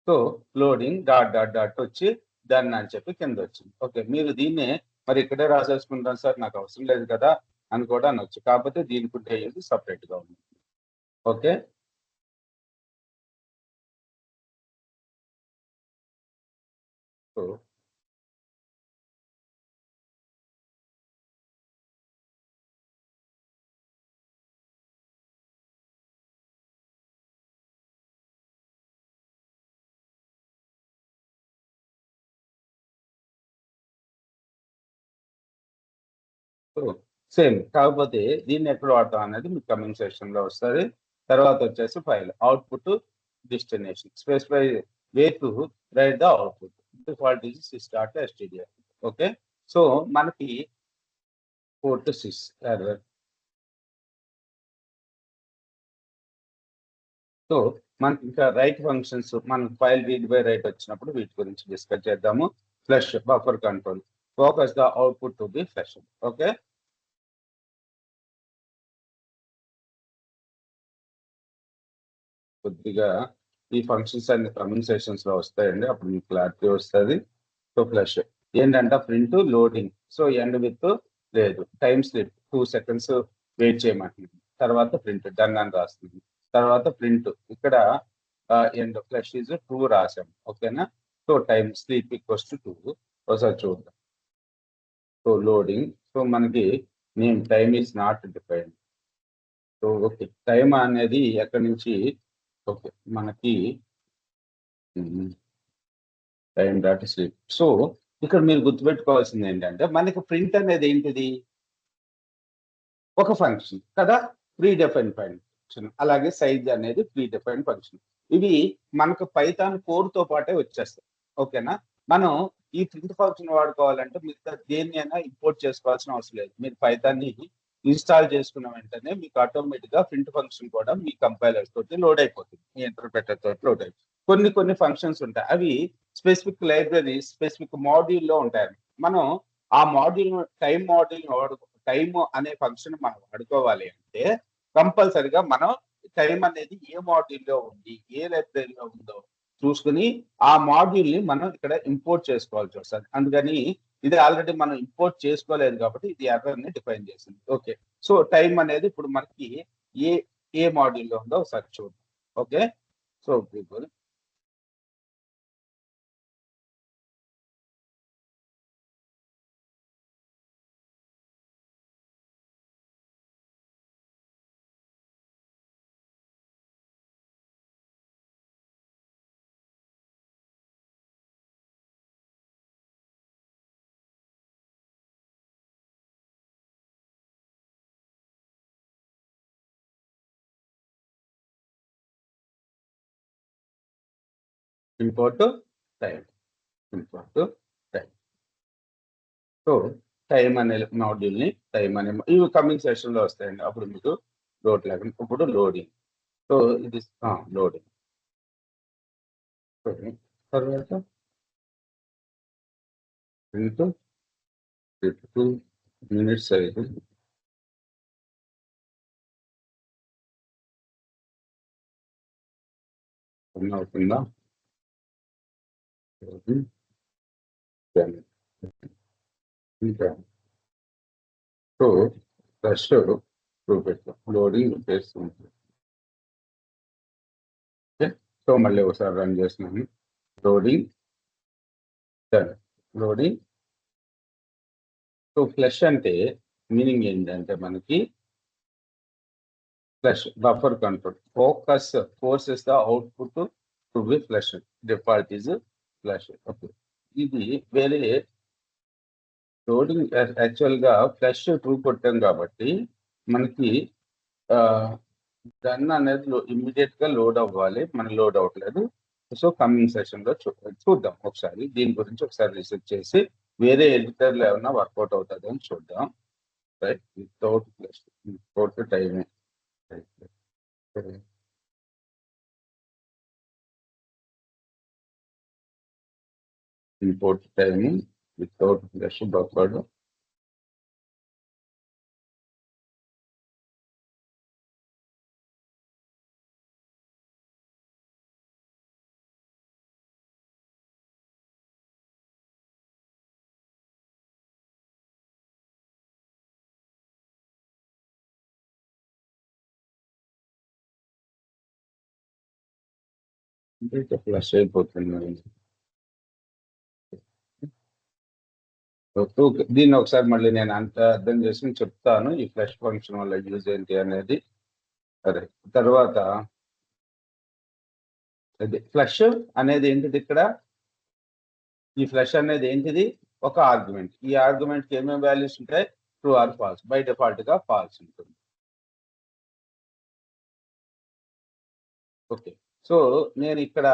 so loading dot dot dot వచ్చి దాన్ని అని చెప్పి కింద వచ్చింది. ఓకే, మీరు దీన్నే మరి ఇక్కడే రాసేసుకుంటాను సార్, నాకు అవసరం లేదు కదా అని కూడా అనొచ్చు, కాకపోతే దీనికి అయ్యేది సపరేట్ గా ఉంది. ఓకే, సో సేమ్, కాకపోతే దీన్ని ఎక్కడ వాడతాం అనేది మీకు కమింగ్ సెక్షన్ లో వస్తుంది. తర్వాత వచ్చేసి file output destination specify way to right the output default is start.stdio. Okay, so మనకి 4 to 6 ఎర్రర్. సో మనకి ఇంకా రైట్ ఫంక్షన్స్, మనకి ఫైల్ రీడ్ బై రైట్ వచ్చినప్పుడు వీటి గురించి డిస్కస్ చేద్దాము. Flush buffer control, focus the output to be flush. Okay, కొద్దిగా ఈ ఫంక్షన్స్ అన్ని కమింగ్ సెషన్స్ లో వస్తాయండి, అప్పుడు మీకు క్లారిటీ వస్తుంది. సో ఫ్లష్ ఏంటంటే print loading, so end with లేదు, టైం స్లిప్ 2 seconds వెయిట్ చేయమంటుంది. తర్వాత ప్రింట్ డన్ అని రాస్తుంది. తర్వాత ప్రింట్ ఇక్కడ ఎండ్ ఫ్లష్ ఈజ్ 2 రాసాం. ఓకేనా? So time sleep equals to 2. ఒకసారి చూద్దాం. సో లోడింగ్, సో మనకి name time is not defined. So okay, time అనేది ఎక్కడి నుంచి? ఓకే, మనకి టైం డాట్ స్లీప్. సో ఇక్కడ మీరు గుర్తుపెట్టుకోవాల్సింది ఏంటంటే మనకి ప్రింట్ అనేది ఏంటిది? ఒక ఫంక్షన్ కదా, ప్రీ డిఫైన్ ఫంక్షన్. అలాగే సైజ్ అనేది ప్రీ డిఫైన్ ఫంక్షన్. ఇవి మనకు పైథాన్ కోడ్ తో పాటే వచ్చేస్తాయి. ఓకేనా? మనం ఈ ప్రింట్ ఫంక్షన్ వాడుకోవాలంటే మిగతా దేన్ని అయినా ఇంపోర్ట్ చేసుకోవాల్సిన అవసరం లేదు. మీరు పైథాన్ ని ఇన్స్టాల్ చేసుకున్న వెంటనే మీకు ఆటోమేటిక్ గా ప్రింట్ ఫంక్షన్ కూడా మీ కంపైలర్ తోటి లోడ్ అయిపోతుంది, మీ ఇంటర్ప్రెటర్ తోటి లోడ్ అయిపోతుంది. కొన్ని ఫంక్షన్స్ ఉంటాయి, అవి స్పెసిఫిక్ లైబ్రరీ స్పెసిఫిక్ మాడ్యూల్ లో ఉంటాయి. మనం ఆ మాడ్యూల్ టైం అనే ఫంక్షన్ మనం వాడుకోవాలి అంటే కంపల్సరిగా మనం టైం అనేది ఏ మాడ్యూల్ లో ఉంది, ఏ లైబ్రరీలో ఉందో చూసుకుని ఆ మాడ్యూల్ ని మనం ఇక్కడ ఇంపోర్ట్ చేసుకోవాల్సి వస్తుంది. అందుకని ఇది ఆల్రెడీ మనం ఇంపోర్ట్ చేసుకోలేదు కాబట్టి ఇది ఎర్రర్ ని డిఫైన్ చేసింది. ఓకే, సో టైం అనేది ఇప్పుడు మనకి ఏ మాడ్యూల్ లో ఉందో ఒకసారి చూద్దాం. Okay, so people import time so time అనే మాడ్యూల్ని టైం అనే ఇవి కమింగ్ సెషన్లో వస్తాయండి. అప్పుడు మీకు లోడ్ లేకుండా ఇప్పుడు లోడింగ్. సో ఇది లోడింగ్ తర్వాత ఇంటూ 2 మినిట్స్ అయితే అవుతుందా ఇంకా సో ఫస్ట్ చూపెట్టాం లోడింగ్ చేస్తుంది. ఓకే, సో మళ్ళీ ఒకసారి రన్ చేస్తున్నాను. లోడింగ్ సో ఫ్లష్ అంటే మీనింగ్ ఏంటంటే మనకి flush buffer control forces the output to be flush. Default is flush. Okay, ఇది వేరే లోడింగ్ యాక్చువల్గా ఫ్లష్ ట్రూ కొట్టాం కాబట్టి మనకి గన్ అనేది ఇమ్మీడియట్ గా లోడ్ అవ్వాలి. మనం లోడ్ అవ్వట్లేదు. సో కమింగ్ సెషన్ లో చూద్దాం ఒకసారి దీని గురించి ఒకసారి రీసెర్చ్ చేసి వేరే ఎడిటర్లు ఏమన్నా వర్కౌట్ అవుతుంది అని చూద్దాం. Right, without flush without time import time without flush buffered. Flush అయిపోతుంది. దీన్ని ఒకసారి మళ్ళీ నేను అంత అర్థం చేసి చెప్తాను ఈ ఫ్లష్ ఫంక్షన్ వల్ల యూజ్ ఏంటి అనేది. సరే, తర్వాత అది ఫ్లష్ అనేది ఏంటిది ఇక్కడ? ఈ ఫ్లష్ అనేది ఏంటిది? ఒక ఆర్గ్యుమెంట్. ఈ ఆర్గ్యుమెంట్కి ఏమేమి వాల్యూస్ ఉంటాయి? True or false. By default గా ఫాల్స్ ఉంటుంది. ఓకే, సో నేను ఇక్కడ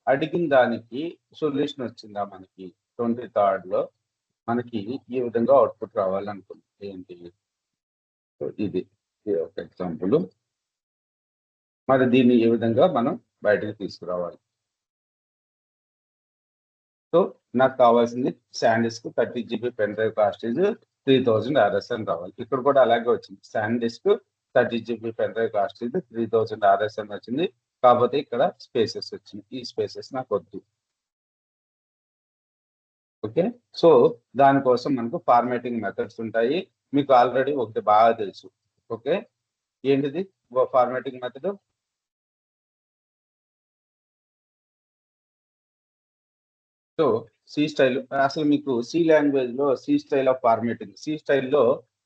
అడిగిన దానికి సొల్యూషన్ వచ్చిందా మనకి 23rd లో మనకి ఈ విధంగా అవుట్పుట్ రావాలనుకుంది. ఏంటి ఇది ఒక ఎగ్జాంపుల్. మరి దీన్ని ఏ విధంగా మనం బయటకు తీసుకురావాలి? సో నాకు కావాల్సింది SanDisk 30 GB pen drive cost is 3000 RS అని రావాలి. ఇక్కడ కూడా అలాగే వచ్చింది. SanDisk 30 GB pen drive cost is 3000 RS అని వచ్చింది. కాకపోతే ఇక్కడ స్పేసెస్ వచ్చింది. ఈ స్పేసెస్ నాకు వద్దు. ఓకే, సో దానికోసం మనకు ఫార్మాటింగ్ మెథడ్స్ ఉంటాయి. మీకు ఆల్రెడీ ఒకటి బాగా తెలుసు. ఓకే, ఏంటిది formatting method? So C style. అసలు మీకు సి లాంగ్వేజ్ లో C style of formatting, C స్టైల్లో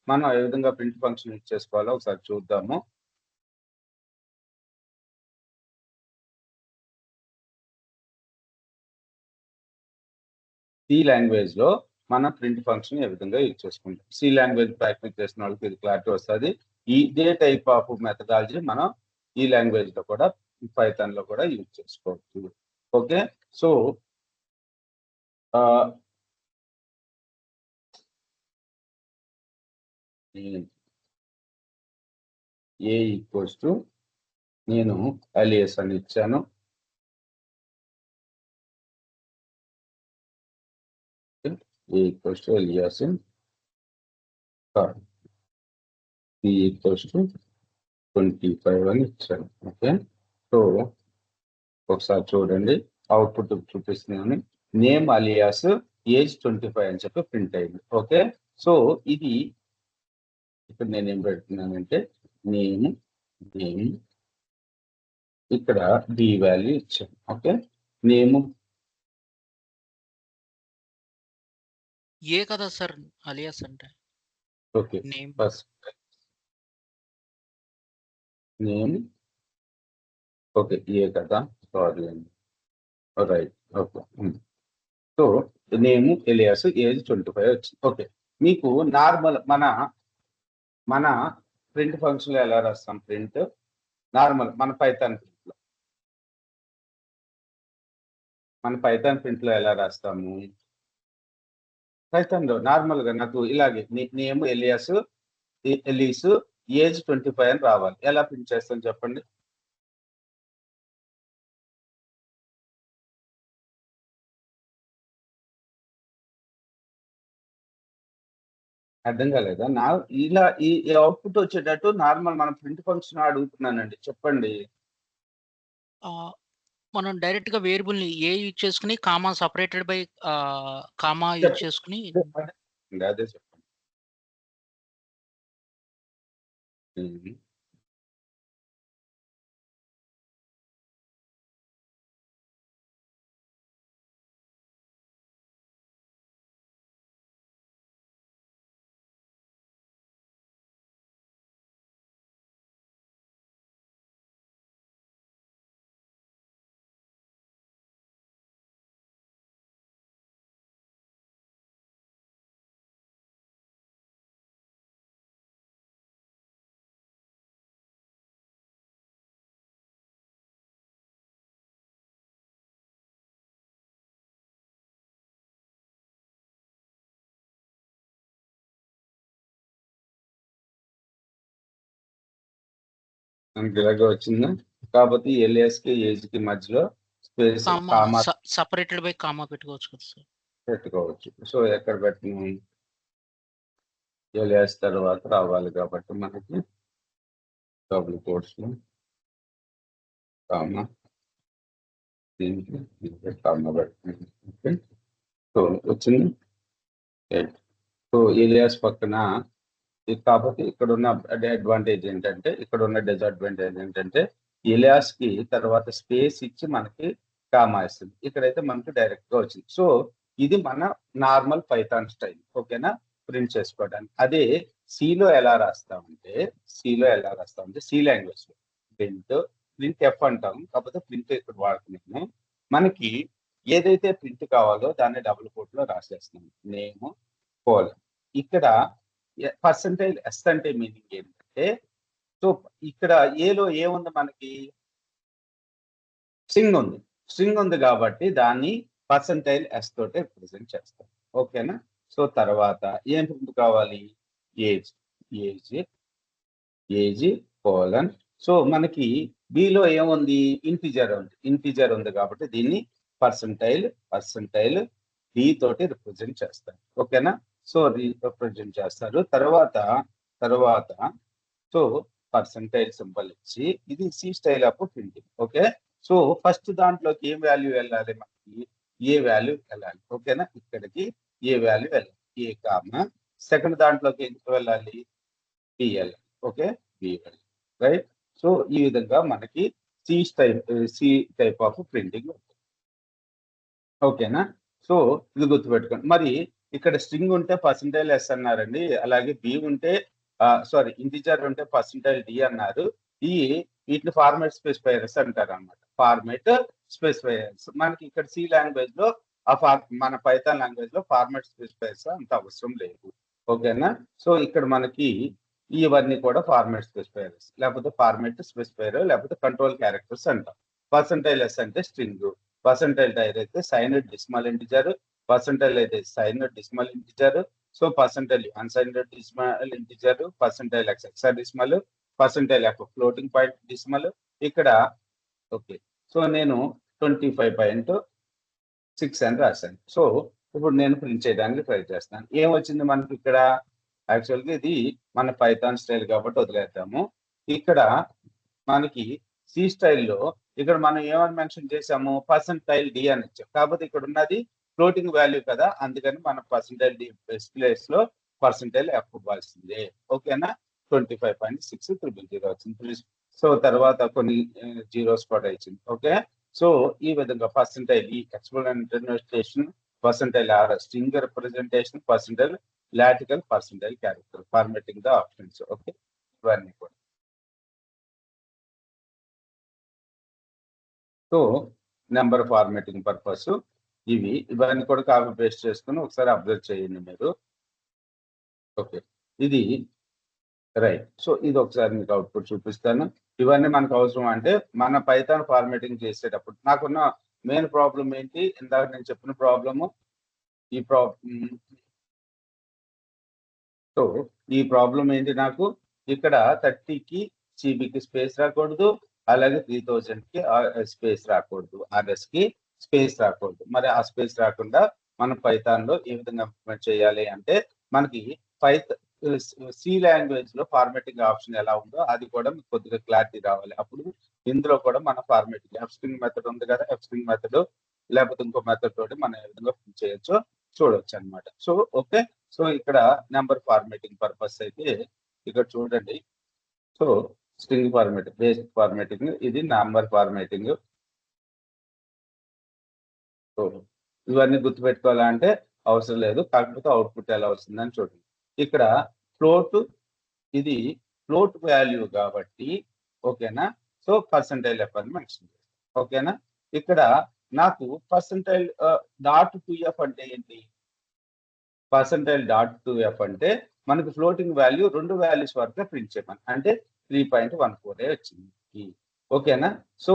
మనం ఏ విధంగా ప్రింట్ ఫంక్షన్ యూజ్ చేసుకోవాలో ఒకసారి చూద్దాము. సి లాంగ్వేజ్ లో మనం ప్రింట్ ఫంక్షన్ ఏ విధంగా యూజ్ చేసుకుంటాం. సి లాంగ్వేజ్ ప్రాక్టీస్ చేసిన వాళ్ళకి ఇది క్లారిటీ వస్తుంది. ఇదే టైప్ ఆఫ్ మెథడాలజీ మనం ఈ లాంగ్వేజ్ లో కూడా పైథాన్ లో కూడా యూజ్ చేసుకోవచ్చు. Okay, so A equals to నేను అలియాస్ అని ఇచ్చాను. A equals to alias C equals to 25 అని ఇచ్చాను. ఓకే, సో ఒకసారి చూడండి అవుట్పుట్ చూపిస్తున్నాను. నేమ్ అలియాస్ ఏజ్ 25 అని చెప్పి ప్రింట్ అయింది. ఓకే, సో ఇది ఇక్కడ నేను ఏం పెడుతున్నానంటే నేమ్ ఇక్కడ డి వాల్యూ ఇచ్చాం. ఓకే, నేమ్ ఏ కదా సార్ అలియాస్ అంటే okay, name. First name okay, A కదా, సారీ అండి, right. Okay, so name alias, age 25 వచ్చింది. ఓకే, మీకు నార్మల్ మన ప్రింట్ ఫంక్షన్ లో ఎలా రాస్తాం? ప్రింట్ నార్మల్ మన పైథాన్ ప్రింట్ లో ఎలా రాస్తాము? పైథాన్ లో నార్మల్ గా నాకు ఇలాగే నేమ్ ఎలియాస్, ఎలీస్, ఏజ్ 25 అని రావాలి. ఎలా ప్రింట్ చేస్తాను చెప్పండి? అర్థం కాలేదా? ఇలా ఈ అవుట్పుట్ వచ్చేటట్టు నార్మల్ మన ప్రింట్ ఫంక్షన్ అడుగుతున్నానండి, చెప్పండి. మనం డైరెక్ట్ గా వేరియబుల్ ని ఏ యూజ్ చేసుకుని comma separated by comma use చేసుకుని అదే చెప్పండి. మనకి ఇలాగే వచ్చిందా? కాకపోతే ఎలియాస్ కి ఏజ్ కి మధ్యలో space comma separated by comma పెట్టుకోవచ్చు కదా సార్. పెట్టుకోవచ్చు. సో ఎక్కడ పెట్టిన ఎలియాస్ తర్వాత రావాలి కాబట్టి మనకి డబుల్ కోట్స్ కామా దీనికి కామా పెట్టింది. ఓకే, సో వచ్చింది. సో ఎలియాస్ పక్కన కాబట్టి ఇక్కడ ఉన్న అడ్వాంటేజ్ ఏంటంటే, ఇక్కడ ఉన్న డిసడ్వాంటేజ్ ఏంటంటే, ఎలియాస్ కి తర్వాత స్పేస్ ఇచ్చి మనకి కామా ఇస్తుంది. ఇక్కడైతే మనకి డైరెక్ట్ గా వచ్చింది. సో ఇది మన నార్మల్ పైథాన్ స్టైల్. ఓకేనా, ప్రింట్ చేసుకోవడానికి. అదే సిలో ఎలా రాస్తామంటే, సి లాంగ్వేజ్ లో ప్రింట్ ఎఫ్ అంటాం. కాకపోతే ప్రింట్ ఇక్కడ వాడుతున్నాము. మనకి ఏదైతే ప్రింట్ కావాలో దాన్ని డబుల్ కోట్ లో రాసేస్తున్నాం. Name colon. ఇక్కడ పర్సంటైల్ ఎస్ అంటే మీనింగ్ ఏంటంటే, సో ఇక్కడ ఏలో ఏముంది మనకి? స్ట్రింగ్ ఉంది కాబట్టి దాన్ని పర్సంటైల్ ఎస్ తోటే రిప్రజెంట్ చేస్తాం. ఓకేనా, సో తర్వాత ఏం ప్రింట్ కావాలి? Age colon. సో మనకి బిలో ఏముంది? ఇంటిజర్ ఉంది కాబట్టి దీన్ని పర్సంటైల్ డి తోటి రిప్రజెంట్ చేస్తారు. ఓకేనా, సో రిప్రజెంట్ చేస్తారు. తర్వాత సో పర్సంటైల్ సింబల్ ఇచ్చి ఇది C style of printing. Okay, so first దాంట్లోకి ఏం వాల్యూ వెళ్ళాలి? మనకి ఏ వాల్యూ వెళ్ళాలి. ఓకేనా, ఇక్కడికి ఏ వాల్యూ వెళ్ళాలి, ఏ కామా. సెకండ్ దాంట్లోకి ఎందుకు వెళ్ళాలి? బి వెళ్ళాలి. ఓకే, బి వెళ్ళాలి. రైట్. సో ఈ విధంగా మనకి సి టైప్ ఆఫ్ ప్రింటింగ్. ఓకేనా, సో ఇది గుర్తుపెట్టుకోండి. మరి ఇక్కడ స్ట్రింగ్ ఉంటే పర్సంటైల్ ఎస్ అన్నారండి, అలాగే బి ఉంటే ఇంటిజర్ ఉంటే పర్సంటైల్ డి అన్నారు. వీటిని ఫార్మాట్ స్పెసిఫైయర్స్ అంటారు అన్నమాట. ఫార్మాట్ స్పెసిఫైయర్స్ మనకి ఇక్కడ సి లాంగ్వేజ్ లో మన పైథాన్ లాంగ్వేజ్ లో ఫార్మాట్ స్పెసిఫైయర్స్ అంత అవసరం లేదు. ఓకేనా, సో ఇక్కడ మనకి ఇవన్నీ కూడా ఫార్మాట్ స్పెసిఫైయర్స్, లేకపోతే ఫార్మాట్ స్పెసిఫైయర్, లేకపోతే కంట్రోల్ క్యారెక్టర్స్ అంటాం. పర్సంటైల్ ఎస్ అంటే స్ట్రింగ్, పర్సంటైల్ టైర్ అయితే సైనడ్ డెసిమల్ ఇంటిజర్, పర్సంటైల్ అయితే signed decimal integer, so percentile unsigned decimal integer, percentile X hexadecimal, percentile F floating point decimal. ఇక్కడ ఓకే, సో నేను 25.6 అని రాశాను. సో ఇప్పుడు నేను ప్రింట్ చేయడానికి ట్రై చేస్తాను. ఏం వచ్చింది మనకి ఇక్కడ? యాక్చువల్గా ఇది మన పైథాన్ స్టైల్ కాబట్టి వదిలేద్దాము. ఇక్కడ మనకి సి స్టైల్లో ఇక్కడ మనం ఏమని మెన్షన్ చేసాము? పర్సంటైల్ డి అని ఇచ్చాం. కాకపోతే ఇక్కడ ఉన్నది ఫ్లోటింగ్ వాల్యూ కదా, అందుకని మనం పర్సంటైల్ డి ప్లేస్ లో పర్సంటైల్ ఎఫ్ ఇవ్వాల్సిందే. ఓకేనా, 25.600 వచ్చింది. సో తర్వాత కొన్ని జీరోస్ కూడా ఇచ్చింది. ఓకే, సో ఈ విధంగా percentile E exponent notation, percentile R string representation, percentile literal, percentile character, formatting the options. Okay, ఇవన్నీ కూడా. సో నెంబర్ ఫార్మాటింగ్ పర్పస్ ఇవన్నీ కూడా కాపీ పేస్ట్ చేసుకుని ఒకసారి అబ్జర్వ్ చేయండి మీరు. ఓకే, ఇది రైట్. సో ఇది ఒకసారి మీకు అవుట్పుట్ చూపిస్తాను. ఇవన్నీ మనకు అవసరం అంటే మన పైథాన్ ఫార్మాటింగ్ చేసేటప్పుడు నాకున్న మెయిన్ ప్రాబ్లం ఏంటి, ఇందాక నేను చెప్పిన ప్రాబ్లము ఈ సో ఈ ప్రాబ్లం ఏంటి, నాకు ఇక్కడ 30కి సిబికి స్పేస్ రాకూడదు, అలాగే 3000కి స్పేస్ రాకూడదు, ఆర్ఎస్కి స్పేస్ రాకూడదు. మరి ఆ స్పేస్ రాకుండా మనం పైథాన్ లో ఏ విధంగా ఇంప్లిమెంట్ చేయాలి అంటే మనకి సి లాంగ్వేజ్ లో ఫార్మాటింగ్ ఆప్షన్ ఎలా ఉందో అది కూడా మీకు కొద్దిగా క్లారిటీ రావాలి. అప్పుడు ఇందులో కూడా మన ఫార్మాటింగ్ ఎఫ్స్ట్రింగ్ మెథడ్ ఉంది కదా, ఎఫ్స్ట్రింగ్ మెథడ్ లేకపోతే ఇంకో మెథడ్ తోటి మనం ఏ విధంగా చేయొచ్చో చూడొచ్చు అనమాట. సో ఓకే, సో ఇక్కడ నెంబర్ ఫార్మాటింగ్ పర్పస్ అయితే ఇక్కడ చూడండి. So string formatting, basic formatting, ఇది నెంబర్ ఫార్మాటింగ్. సో ఇవన్నీ గుర్తుపెట్టుకోవాలంటే అవసరం లేదు, కాకపోతే అవుట్పుట్ ఎలా వస్తుందని చూడండి. ఇక్కడ ఫ్లోట్, ఇది ఫ్లోట్ వాల్యూ కాబట్టి ఓకేనా. సో పర్సంటైల్ ఎఫ్ అని మెన్షన్ చేస్తాం. ఓకేనా, ఇక్కడ నాకు పర్సంటైల్ డాట్ 2f అంటే ఏంటి, పర్సంటైల్ డాట్ 2f అంటే మనకు ఫ్లోటింగ్ వాల్యూ 2 వాల్యూస్ వరకు ప్రింట్ చేయమని, అంటే 3.14 వచ్చింది. ఓకేనా, సో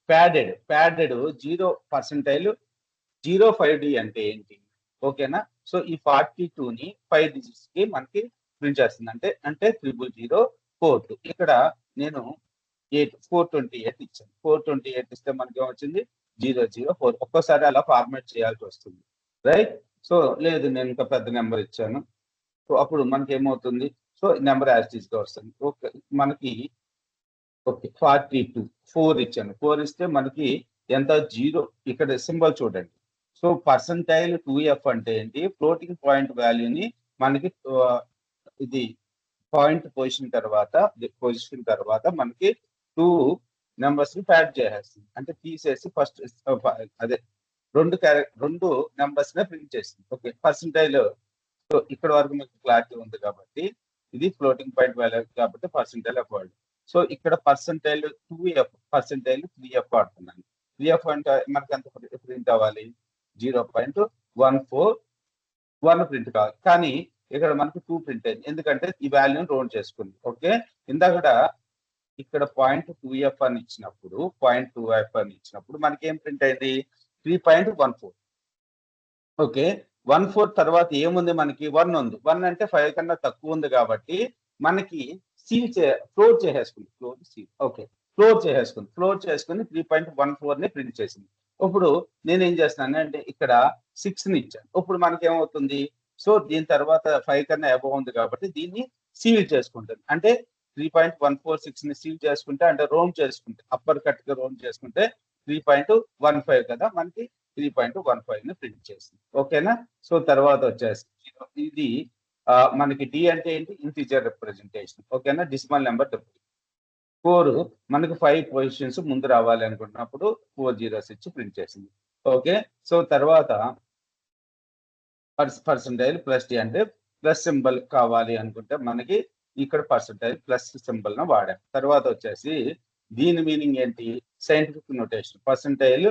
ప్యాడెడ్ 0% 05D అంటే ఏంటి, ఓకేనా. సో ఈ 42ని 5 digits కి మనకి ప్రింట్ చేస్తుంది, అంటే 00042. ఇక్కడ నేను 428 ఇచ్చాను. 428 ఇస్తే మనకి ఏమొచ్చింది 004. ఒక్కోసారి అలా ఫార్మాట్ చేయాల్సి వస్తుంది, రైట్. సో లేదు నేను ఇంకా పెద్ద నెంబర్ ఇచ్చాను, సో అప్పుడు మనకి ఏమవుతుంది, సో నెంబర్ యాజ్ టీజ్ గా వస్తుంది. ఓకే, మనకి ఓకే 42 4 ఇచ్చాను. 4 ఇస్తే మనకి ఎంత 0, ఇక్కడ సింబల్ చూడండి. సో పర్సంటైల్ 2f అంటే ఏంటి, ఫ్లోటింగ్ పాయింట్ వాల్యూని మనకి ఇది పాయింట్ పొజిషన్ తర్వాత మనకి 2 నెంబర్స్ ని ప్యాడ్ చేసేస్తుంది, అంటే తీసేసి ఫస్ట్ అదే 2 నెంబర్స్ నే ప్రింట్ చేస్తుంది. Okay, percentile. సో ఇక్కడ వరకు మీకు క్లారిటీ ఉంది కాబట్టి ఇది ఫ్లోటింగ్ పాయింట్ వాల్యూ కాబట్టి పర్సంటైల్ ఆఫ్ వర్డ్. సో ఇక్కడ పర్సంటైల్ 2f, పర్సంటైల్ 3f వాడుతున్నాను. 3f అంటే మనకి ఎంత ప్రింట్ అవ్వాలి, 0.141 ప్రింట్ కావాలి, కానీ ఇక్కడ మనకి 2 ప్రింట్ అయింది, ఎందుకంటే ఈ వాల్యూని రౌండ్ చేసుకుంది. ఓకే, ఇందాక ఇక్కడ 0.2f అని ఇచ్చినప్పుడు మనకి ఏం ప్రింట్ అయింది 3.14. ఓకే, 14 తర్వాత ఏముంది మనకి 1 ఉంది. 1 అంటే 5 కన్నా తక్కువ ఉంది కాబట్టి మనకి ఫ్లోట్ చేసేసుకుంది. ఓకే, ఫ్లోట్ చేసుకుని 3.14 ని ప్రింట్ చేసింది. ఇప్పుడు నేను ఏం చేస్తున్నాను అంటే ఇక్కడ 6 ని ఇచ్చాను. ఇప్పుడు మనకి ఏమవుతుంది, సో దీని తర్వాత 5 కన్నా అబవ్ ఉంది కాబట్టి దీన్ని సీల్ చేసుకుంటుంది, అంటే 3.146 ని సీల్ చేసుకుంటే, అంటే రౌండ్ చేసుకుంటే, అప్పర్ కట్ గా రౌండ్ చేసుకుంటే 3.15 కదా, మనకి 3.15 ని ప్రింట్ చేసింది. ఓకేనా, సో తర్వాత వచ్చేసి ఇది మనకి డి అంటే ఏంటి, ఇంటిజర్ రిప్రజెంటేషన్. ఓకేనా, డెసిమల్ నెంబర్ 4 మనకి 5 పొజిషన్స్ ముందు రావాలి అనుకుంటున్నప్పుడు 4 zeros ఇచ్చి ప్రింట్ చేసింది. ఓకే, సో తర్వాత పర్సంటైల్ ప్లస్ డి అంటే ప్లస్ సింబల్ కావాలి అనుకుంటే మనకి ఇక్కడ పర్సంటైల్ ప్లస్ సింబల్ ను వాడాం. తర్వాత వచ్చేసి దీని మీనింగ్ ఏంటి, scientific notation percentile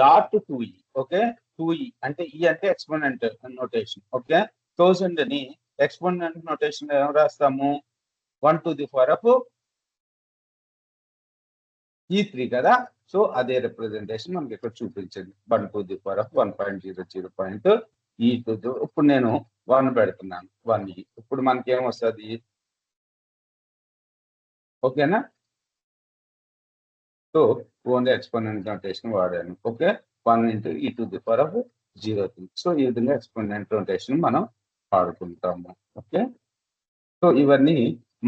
dot 2e. Okay, 2e అంటే ఈ అంటే ఎక్స్పోనెంట్ నోటేషన్. ఓకే, 1000 ని ఎక్స్పోనెంట్ నోటేషన్ ఏం రాస్తాము, 1 to the power of E3 కదా. సో అదే రిప్రజెంటేషన్ మనకి ఇక్కడ చూపించండి, 1 to the power of 1.00.e2. ఇప్పుడు నేను 1 పెడుతున్నాను, 1e. ఇప్పుడు మనకి ఏమొస్తుంది, ఓకేనా. సో ఓన్లీ ఎక్స్పోనెంట్ నోటేషన్ వాడాను. Okay, 1 into e to the power of 0. So ఈ విధంగా ఎక్స్పోనెంట్ నోటేషన్ మనం వాడుకుంటాము. ఓకే, సో ఇవన్నీ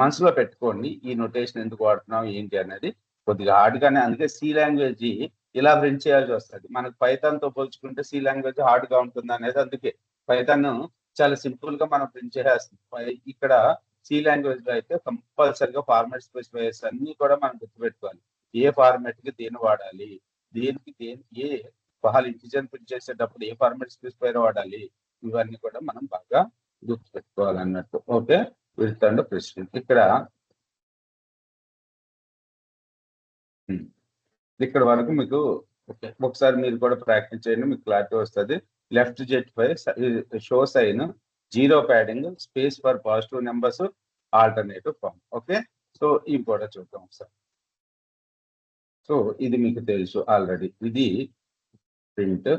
మనసులో పెట్టుకోండి, ఈ నోటేషన్ ఎందుకు వాడుతున్నాం ఏంటి అనేది. కొద్దిగా హార్డ్ గానే, అందుకే సి లాంగ్వేజ్ ఇలా ప్రింట్ చేయాల్సి వస్తుంది. మనకు పైథాన్ తో పోల్చుకుంటే సి లాంగ్వేజ్ హార్డ్ గా ఉంటుంది అనేది, అందుకే పైథాన్ చాలా సింపుల్ గా మనం ప్రింట్ చేసేస్తుంది. ఇక్కడ సి లాంగ్వేజ్ లో అయితే కంపల్సరిగా ఫార్మాట్ స్పెసిఫైయర్స్ అన్ని కూడా మనం గుర్తుపెట్టుకోవాలి. ఏ ఫార్మాట్ కి దేని వాడాలి, దేనికి ఏ వాళ్ళు ఇంటిజర్ ప్రింట్ చేసేటప్పుడు ఏ ఫార్మాట్ స్పెసిఫైయర్ వాడాలి, ఇవన్నీ కూడా మనం బాగా గుర్తుపెట్టుకోవాలన్నట్టు. ఓకే, విత్ అండ్ ప్రెసిడెంట్ ఇక్కడ వరకు మీకు ఓకే. ఒకసారి మీరు కూడా ప్రాక్టీస్ చేయండి, మీకు క్లారిటీ వస్తుంది. Left justify show sign, zero padding, space for positive numbers, alternative form. Okay, so ఇవి కూడా చూద్దాం ఒకసారి. సో ఇది మీకు తెలుసు ఆల్రెడీ, ఇది ప్రింట్,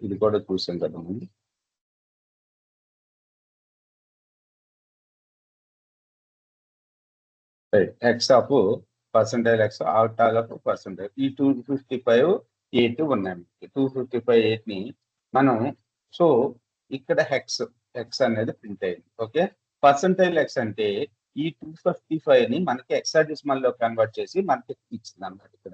ఇది కూడా చూసాం కదా మనం. Right, X of percentile X, all of percentile. ఈ 255 8 ఉన్నాయి. 255 8 ని మనం, సో ఇక్కడ ఎక్స్ అనేది ప్రింట్ అయింది. ఓకే, పర్సంటైల్ ఎక్స్ అంటే ఈ 255 ని మనకి హెక్సాడెసిమల్ లో కన్వర్ట్ చేసి మనకి ఇచ్చింది అన్నమాట ఇక్కడ.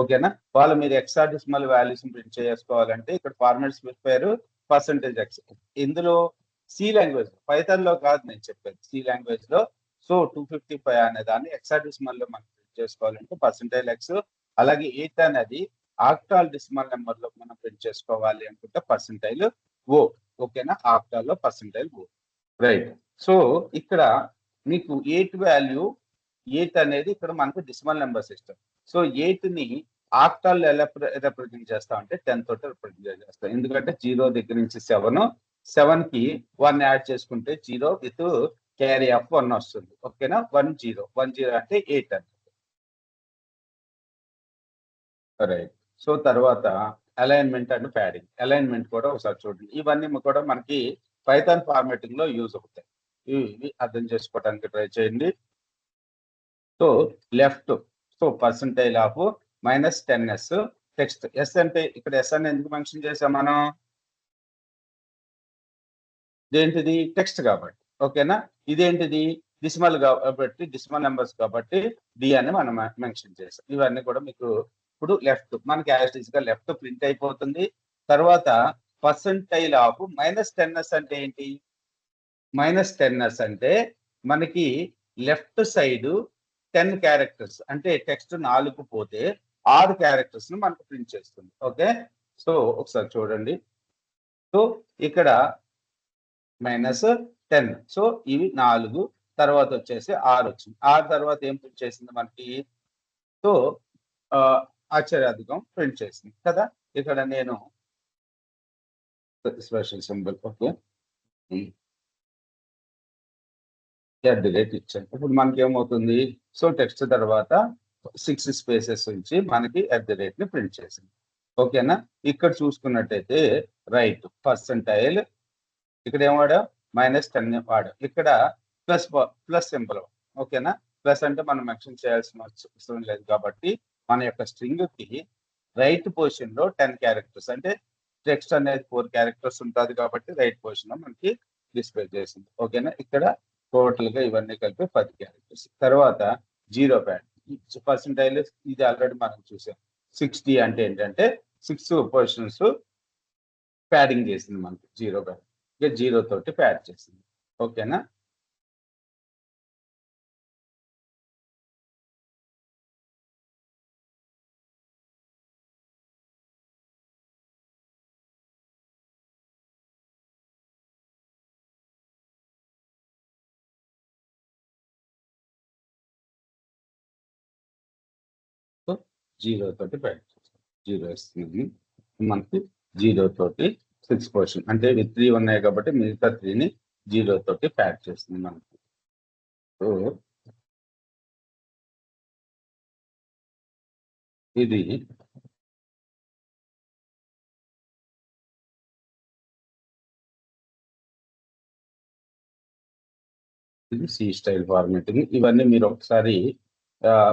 ఓకేనా, వాళ్ళు మీరు హెక్సాడెసిమల్ వాల్యూస్ ప్రింట్ చేసుకోవాలంటే ఇక్కడ ఫార్మాట్ స్పెసిఫైయర్ పర్సంటేజ్ ఎక్స్. ఇందులో సి లాంగ్వేజ్, పైథాన్ లో కాదు నేను చెప్పేది, సి లాంగ్వేజ్ లో. సో 255 అనే దాన్ని హెక్సాడెసిమల్ లో మనం ప్రింట్ చేసుకోవాలంటే పర్సంటైల్ ఎక్స్. అలాగే 8 అనేది ఆక్టాల్ డెసిమల్ నెంబర్ లో మనం ప్రింట్ చేసుకోవాలి అనుకుంటే పర్సంటైల్ ఓ. ఓకేనా, ఆక్టాల్ లో పర్సంటైల్ ఓ. రైట్, సో ఇక్కడ మీకు 8 వాల్యూ 8 అనేది ఇక్కడ మనకు డెసిమల్ నెంబర్ సిస్టమ్. సో 8 ని ఆక్టాల్ ఎలా రిప్రజెంట్ చేస్తాం అంటే 10 తోటి రిప్రజెంట్ చేస్తాం. ఎందుకంటే 0 దగ్గర నుంచి 7 కి 1 యాడ్ చేసుకుంటే 0 విత్ క్యారీ ఆఫ్ 1 వస్తుంది. ఓకేనా, 10 అంటే 8 అంటే. రైట్, సో తర్వాత అలైన్మెంట్ అండ్ ప్యాడింగ్. అలైన్మెంట్ కూడా ఒకసారి చూడండి. ఇవన్నీ కూడా మనకి పైథాన్ ఫార్మాటింగ్ లో యూజ్ అవుతాయి. ఇవి అర్థం చేసుకోవడానికి ట్రై చేయండి. So left, so percentile of -10s text. S అంటే ఇక్కడ ఎస్ అని ఎందుకు మెన్షన్ చేసాం మనం, ఇదేంటిది టెక్స్ట్ కాబట్టి. ఓకేనా, ఇదేంటిది డిసిమల్ కాబట్టి, డిసిమల్ నెంబర్స్ కాబట్టి డి అని మనం మెన్షన్ చేసాం. ఇవన్నీ కూడా మీకు ఇప్పుడు లెఫ్ట్ మనకి యాజ్ గా లెఫ్ట్ ప్రింట్ అయిపోతుంది. తర్వాత పర్సంటైల్ ఆఫ్ -10s అంటే ఏంటి, -10s అంటే మనకి లెఫ్ట్ సైడ్ 10 క్యారెక్టర్స్ అంటే టెక్స్ట్ 4 పోతే 6 క్యారెక్టర్స్ ను మనకు ప్రింట్ చేస్తుంది. ఓకే, సో ఒకసారి చూడండి. సో ఇక్కడ -10, సో ఇవి 4, తర్వాత వచ్చేసి 6 వచ్చింది. 6 తర్వాత ఏం ప్రింట్ చేసింది మనకి, సో ఆశ్చర్యాధికం ప్రింట్ చేసింది కదా. ఇక్కడ నేను స్పెషల్ సింబల్ ఓకే ఇచ్చాను. ఇప్పుడు మనకి ఏమవుతుంది, సో టెక్స్ట్ తర్వాత 6 స్పేసెస్ ఉంచి మనకి @ ని ప్రింట్ చేసింది. ఓకేనా, ఇక్కడ చూసుకున్నట్టయితే రైట్ పర్సంటైల్, ఇక్కడ ఏం వాడా -10 వాడా, ఇక్కడ ప్లస్ సింబల్. ఓకేనా, ప్లస్ అంటే మనం మెన్షన్ చేయాల్సిన అవసరం లేదు కాబట్టి మన యొక్క స్ట్రింగ్ కి రైట్ పొజిషన్ లో 10 క్యారెక్టర్స్ అంటే టెక్స్ట్ అనేది 4 క్యారెక్టర్స్ ఉంటుంది కాబట్టి రైట్ పొజిషన్ లో మనకి డిస్ప్లే చేసింది. ఓకేనా, ఇక్కడ టోటల్ గా ఇవన్నీ కలిపి 10 క్యారెక్టర్స్. తర్వాత 0 ప్యాడ్ పర్సంటైల్, ఇది ఆల్రెడీ మనం చూసాం. 60 అంటే ఏంటంటే 6 పొజిషన్స్ ప్యాడింగ్ చేసింది మనకి 0 ప్యాడ్, ఇక 0 తోటి ప్యాడ్ చేసింది. ఓకేనా, సో 0 తోటి ప్యాడ్ చేసింది. 0 వస్తుంది మనకి, 0 తోటి 6 పొజిషన్ అంటే 3 ఉన్నాయి కాబట్టి మిగతా 3ని 0 తోటి ప్యాడ్ చేస్తుంది మనకి. సో ఇది సి స్టైల్ ఫార్మాటింగ్. ఇవన్నీ మీరు ఒకసారి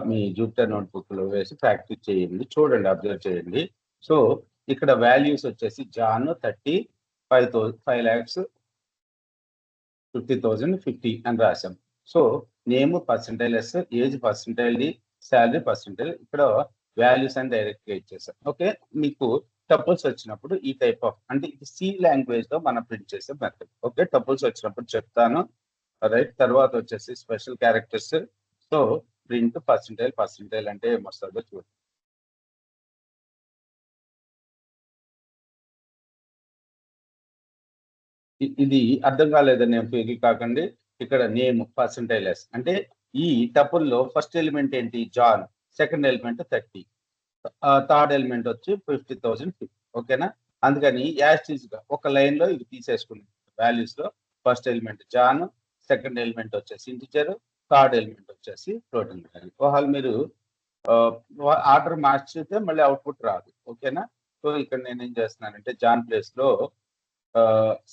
మీ జూపిటర్ నోట్బుక్ లో వేసి ప్రాక్టీస్ చేయండి, చూడండి, అబ్జర్వ్ చేయండి. సో ఇక్కడ వాల్యూస్ వచ్చేసి జాన్ 35,50,050 అని రాసాం. So name percentile S, age percentile D, salary percentile, ఇక్కడ వాల్యూస్ అని డైరెక్ట్ గా ఇచ్చేసాం. ఓకే, మీకు టపుల్స్ వచ్చినప్పుడు ఈ టైప్ ఆఫ్ అంటే ఇది సి లాంగ్వేజ్ లో మనం ప్రింట్ చేసే మెథడ్. ఓకే, టపుల్స్ వచ్చినప్పుడు చెప్తాను. రైట్, తర్వాత వచ్చేసి special characters. So print percentile అంటే ఏమొస్తుందో చూడండి. ఇది అర్థం కాలేదని నేను ఫీల్ కాకండి. ఇక్కడ నేమ్ పర్సంటైలెస్ అంటే ఈ టపుల్లో ఫస్ట్ ఎలిమెంట్ ఏంటి, John, second element 30, third element వచ్చి 50,000. ఓకేనా, అందుకని యాజ్ గా ఒక లైన్ లో ఇవి తీసేసుకున్నాం. వాల్యూస్ లో first element John, second element వచ్చేసి ఇంటిజర్, థర్డ్ ఎలిమెంట్ వచ్చేసి ఫ్లోటింగ్ వాల్యూ. ఒకవేళ మీరు ఆర్డర్ మార్చితే మళ్ళీ అవుట్పుట్ రాదు. ఓకేనా, సో ఇక్కడ నేను ఏం చేస్తున్నానంటే జాన్ ప్లేస్ లో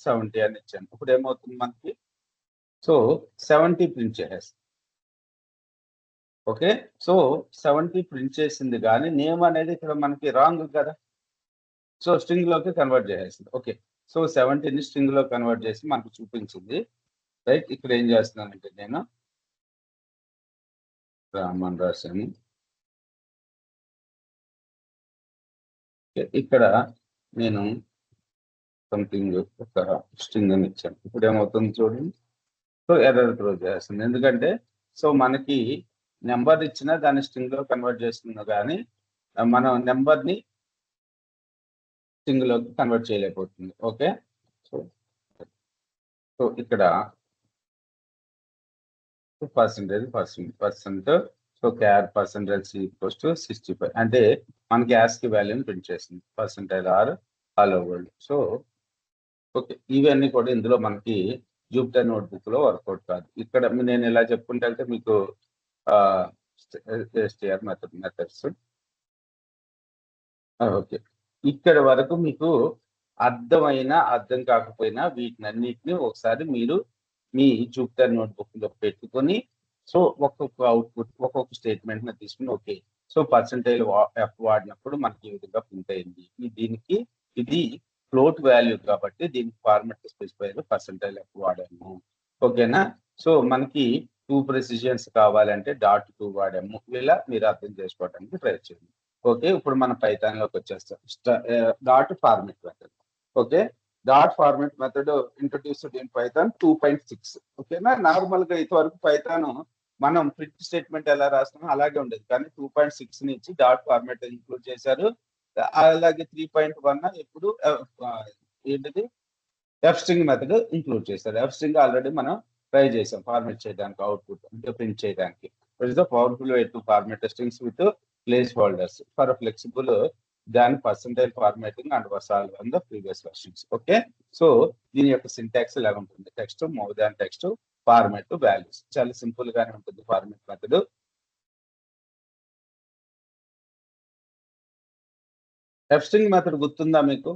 70 అని ఇచ్చాను. ఇప్పుడు ఏమవుతుంది మనకి, సో 70 ప్రింట్ చేసేస్తాం. ఓకే, సో 70 ప్రింట్ చేసింది కానీ నేమ్ అనేది ఇక్కడ మనకి రాంగ్ కదా, సో స్ట్రింగ్ లోకి కన్వర్ట్ చేసేసింది. ఓకే, సో 70ని స్ట్రింగ్ లో కన్వర్ట్ చేసి మనకు చూపించింది. రైట్, ఇక్కడ ఏం చేస్తున్నానంటే నేను రామన్ రాశాను. ఇక్కడ నేను సంథింగ్ ఒక స్ట్రింగ్ అని ఇచ్చాను. ఇప్పుడు ఏమవుతుంది చూడండి, సో ఎర్రర్ త్రో చేస్తుంది. ఎందుకంటే సో మనకి నెంబర్ ఇచ్చినా దాన్ని స్ట్రింగ్ లో కన్వర్ట్ చేస్తుంది కానీ మనం నెంబర్ ని స్ట్రింగ్ లోకి కన్వర్ట్ చేయలేకపోతుంది. ఓకే, సో సో ఇక్కడ percent so char percentage equals to 65 అంటే మనకి యాస్కి వాల్యూని ప్రింట్ చేస్తుంది. Percentile are all over. So okay, ఇవన్నీ కూడా ఇందులో మనకి జూపిటర్ నోట్బుక్ లో వర్కౌట్ కాదు. ఇక్కడ నేను ఇలా చెప్పుకుంటే అంటే మీకు STR మెథడ్స్. ఓకే, ఇక్కడ వరకు మీకు అర్థం కాకపోయినా వీటినన్నిటిని ఒకసారి మీరు మీ జూపిటర్ నోట్బుక్ లో పెట్టుకొని సో ఒక్కొక్క అవుట్పుట్ ఒక్కొక్క స్టేట్మెంట్ ని తీసుకుని ఓకే, సో పర్సెంటైల్ ఎఫ్ వాడినప్పుడు మనకి ఈ విధంగా ప్రింట్ అయింది. దీనికి ఇది ఫ్లోట్ వాల్యూ కాబట్టి దీనికి ఫార్మాట్ స్పెసిఫైర్ పర్సెంటైల్ ఎఫ్ వాడాము. ఓకేనా, సో మనకి 2 ప్రెసిజన్స్ కావాలంటే .2 వాడాము. ఇలా మీరు అర్థం చేసుకోవడానికి ట్రై చేయండి. ఓకే, ఇప్పుడు మన పైథాన్ లోకి వచ్చేస్తాం. Dot format method. Okay, dot format method introduced in Python 2.6. ఓకేనా, నార్మల్ గా ఇంతవరకు పైథాన్ మనం ప్రింట్ స్టేట్మెంట్ ఎలా రాస్తామో అలాగే ఉండేది, కానీ 2.6 నుంచి డాట్ ఫార్మాట్ ఇంక్లూడ్ చేశారు. అలాగే 3.1 ఇప్పుడు ఏంటిది ఎఫ్ స్ట్రింగ్ మెథడ్ ఇంక్లూడ్ చేశారు. ఎఫ్ స్ట్రింగ్ ఆల్రెడీ మనం ట్రై చేసాం ఫార్మాట్ చేయడానికి, అవుట్పుట్ అంటే ప్రింట్ చేయడానికి. It is the powerful way to format strings with placeholders for flexible దాని percentile formatting and solve on the previous versions. Okay, so దీని యొక్క syntax ఎలా ఉంటుంది, text more than text format values. చాలా simple గానే ఉంటుంది format method. F string method గుర్తుందా మీకు?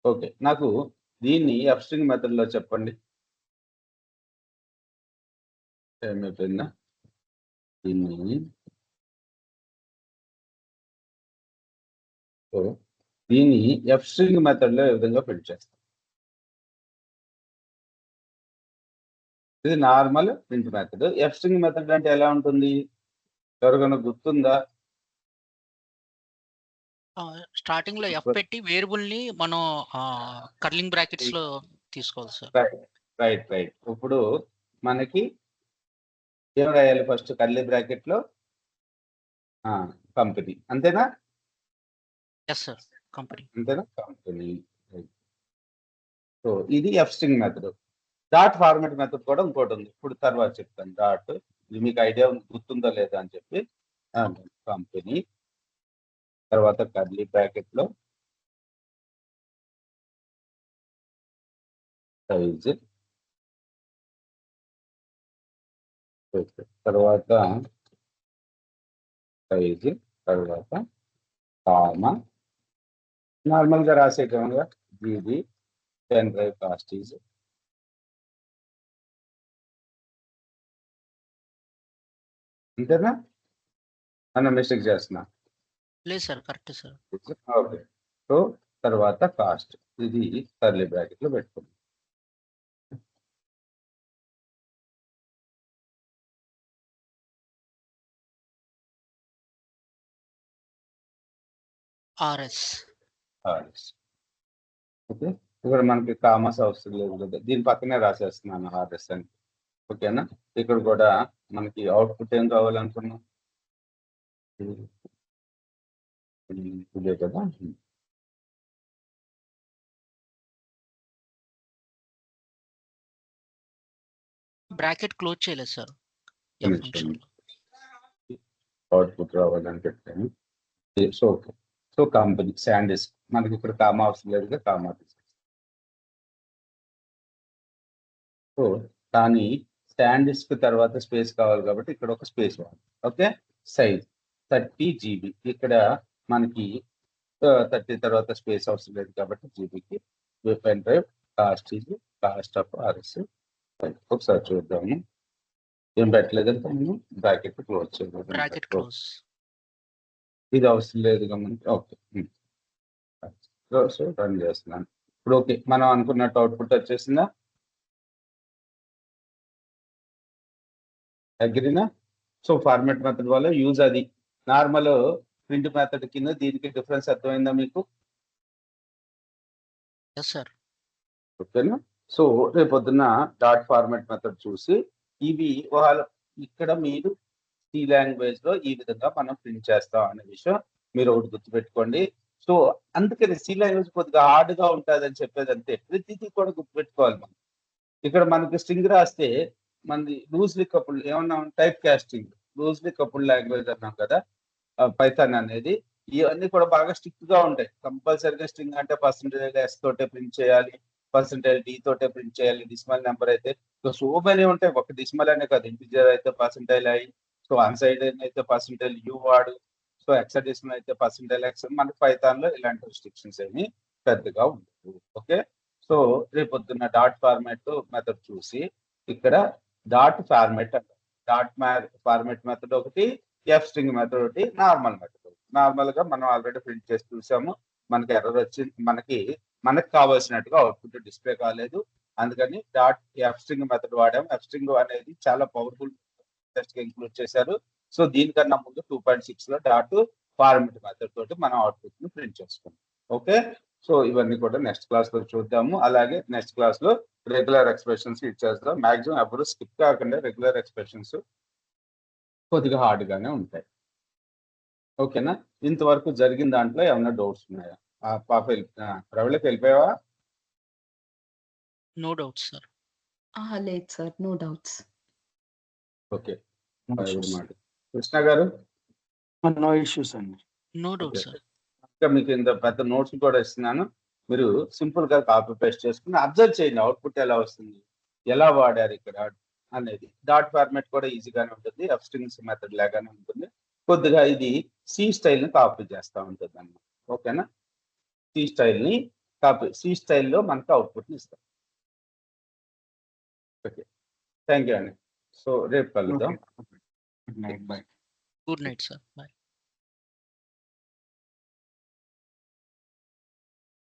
ఓకే, నాకు దీన్ని ఎఫ్ స్ట్రింగ్ మెథడ్ లో చెప్పండి. ఏమైపోయిందా దీన్ని? సో దీన్ని ఎఫ్ స్ట్రింగ్ మెథడ్ లో ఏ విధంగా ప్రింట్ చేస్తాం? ఇది normal print method. F string method అంటే ఎలా ఉంటుంది, ఎవరికైనా గుర్తుందా? స్టార్టింగ్ లో ఎఫ్ పెట్టి వేరియబుల్ ని మనం కర్లింగ్ బ్రాకెట్స్ లో తీసుకోవాలి సార్. Right right. ఇప్పుడు మనకి ఏం రాయాలి ఫస్ట్ కర్లీ బ్రాకెట్ లో? కంపెనీ, అంతేనా? Yes sir, company. అంతేనా, కంపెనీ. సో ఇది F string method. Dot format method కూడా ఇంకోటి ఉంది, ఇప్పుడు తర్వాత చెప్తాను. డాట్ ఇది మీకు ఐడియా గుర్తుందో లేదా అని చెప్పి. కంపెనీ తర్వాత కర్లీ బ్రాకెట్ లో సైజ్, తర్వాత సైజ్, తర్వాత కామా, నార్మల్ గా రాసేటంగా GB pen drive cost is. అంతేనా, మనం మిస్టేక్ చేస్తున్నా? లేదు sir, correct sir. Okay, so తర్వాత కాస్ట్ ఇది కర్లీ బ్రాకెట్ లో పెట్టుకుందాం. ఆర్ఎస్. ఓకే, ఇక్కడ మనకి కామర్స్ అవసరం లేదు కదా, దీని పక్కనే రాసేస్తున్నాను ఆర్ఎస్ అని. ఓకేనా, ఇక్కడ కూడా మనకి అవుట్పుట్ ఏం కావాలనుకున్నాం, ఇదే కదా. బ్రాకెట్ క్లోజ్ చేయలేదు సార్. అవుట్పుట్ రావాలని పెట్టాను. సో ఓకే, సో కంపెనీ శాండిస్ మనకి ఇక్కడ కామా అవసరం లేదు, కామా. సో కానీ శాండిస్క్ తర్వాత స్పేస్ కావాలి కాబట్టి ఇక్కడ ఒక స్పేస్ వాడు. Okay, size 30 GB. ఇక్కడ మనకి 30 తర్వాత స్పేస్ అవసరం లేదు కాబట్టి జీబీకి pen drive. Cost of RS ఒకసారి చూద్దాము. ఏం పెట్టలేదంటే నేను బ్రాకెట్ క్లోజ్ బ్రాకెట్ చేయలేదు. క్లోజ్. ఇది అవసరం లేదు మనకి. ఓకే, సో రన్ చేస్తున్నాను ఇప్పుడు. ఓకే, మనం అనుకున్నట్టు అవుట్పుట్ వచ్చేసిందా? అగ్రీనా? సో ఫార్మాట్ మెథడ్ వల్ల యూజ్ అది. నార్మల్ ప్రింట్ మెథడ్ కింద దీనికి డిఫరెన్స్ అర్థమైందా మీకు? Yes sir. ఓకేనా, సో రేపొద్దున డాట్ ఫార్మాట్ మెథడ్ చూసి ఇవి వాళ్ళ ఇక్కడ మీరు సి లాంగ్వేజ్ లో ఈ విధంగా మనం ప్రింట్ చేస్తాం అనే విషయం మీరు ఒకటి గుర్తుపెట్టుకోండి. సో అందుకని సి లాంగ్వేజ్ కొద్దిగా హార్డ్ గా ఉంటుంది అని చెప్పేది అంతే. ప్రతిదీ కూడా గుర్తుపెట్టుకోవాలి మనం. ఇక్కడ మనకి స్ట్రింగ్ రాస్తే మనది లూజ్లీ కపుల్ ఏమన్నా type casting, loosely couple language అన్నాం కదా పైథాన్ అనేది. ఇవన్నీ కూడా బాగా స్ట్రిక్ట్ గా ఉంటాయి. కంపల్సరీగా స్ట్రింగ్ అంటే %s తోటే ప్రింట్ చేయాలి, %d తోటే ప్రింట్ చేయాలి. డిసిమల్ నెంబర్ అయితే సో మెనీ ఉంటాయి. ఒక డిసిమల్ అనే కాదు, ఇంటిజర్ అయితే %i, సో అన్సైడ్ అయితే %u వాడు, సో హెక్సాడెసిమల్ అయితే %x. మనకి పైథాన్ లో ఇలాంటి రిస్ట్రిక్షన్స్ ఏమి పెద్దగా ఉండవు. ఓకే, సో రేపొద్దున్న డాట్ ఫార్మాట్ మెథడ్ చూసి ఇక్కడ డాట్ ఫార్మాట్ అంటారు. డాట్ ఫార్మాట్ మెథడ్ ఒకటి, ఎఫ్ స్ట్రింగ్ మెథడ్ ఒకటి, నార్మల్ మెథడ్. నార్మల్ గా మనం ఆల్రెడీ ప్రింట్ చేసి చూసాము. మనకి ఎర్రర్ వచ్చింది, మనకు కావాల్సినట్టుగా అవుట్పుట్ డిస్ప్లే కాలేదు. అందుకని డాట్ ఎఫ్ స్ట్రింగ్ మెథడ్ వాడాము. ఎఫ్ స్ట్రింగ్ అనేది చాలా పవర్ఫుల్ టెస్ట్ ఇంక్లూడ్ చేశారు. సో దీనికన్నా ముందు 2.6 లో డాట్ ఫార్మాట్ మెథడ్ తోటి మనం అవుట్పుట్ ని ప్రింట్ చేసుకున్నాం. ఓకే, సో ఇవన్నీ కూడా నెక్స్ట్ క్లాస్ లో చూద్దాము. అలాగే నెక్స్ట్ క్లాస్ లో రెగ్యులర్ ఎక్స్ప్రెషన్స్ ఇచ్చేస్తాం. మాక్సిమం ఎవరు స్కిప్ కాకుండా రెగ్యులర్ ఎక్స్ప్రెషన్స్ కొద్దిగా హార్డ్ గానే ఉంటాయి. ఓకేనా, ఇంతవరకు జరిగిన దాంట్లో ఏమైనా డౌట్స్ ఉన్నాయా? పాప రవిలోకి వెళ్ళిపోయావా? No doubts sir. లేదు sir, no doubts. Okay, Krishna garu? No issues అండి. No doubts sir. ఇంకా మీకు ఇంత పెద్ద నోట్స్ కూడా ఇస్తున్నాను. మీరు సింపుల్ గా కాపీ పేస్ట్ చేసుకుని అబ్జర్వ్ చేయండి అవుట్పుట్ ఎలా వస్తుంది, ఎలా వాడారు ఇక్కడ అనేది. డాట్ ఫార్మాట్ కూడా ఈజీగానే ఉంటుంది, ఎఫ్ స్ట్రింగ్స్ మెథడ్ లాగానే ఉంటుంది. కొద్దిగా ఇది సి స్టైల్ ని కాపీ చేస్తూ ఉంటుంది అన్నమాట. ఓకేనా, సి స్టైల్లో మనకు అవుట్పుట్ ని ఇస్తాం. ఓకే, థ్యాంక్ యూ అండి. సో రేపు కలుద్దాం. Good night, bye. Good night sir. Bye.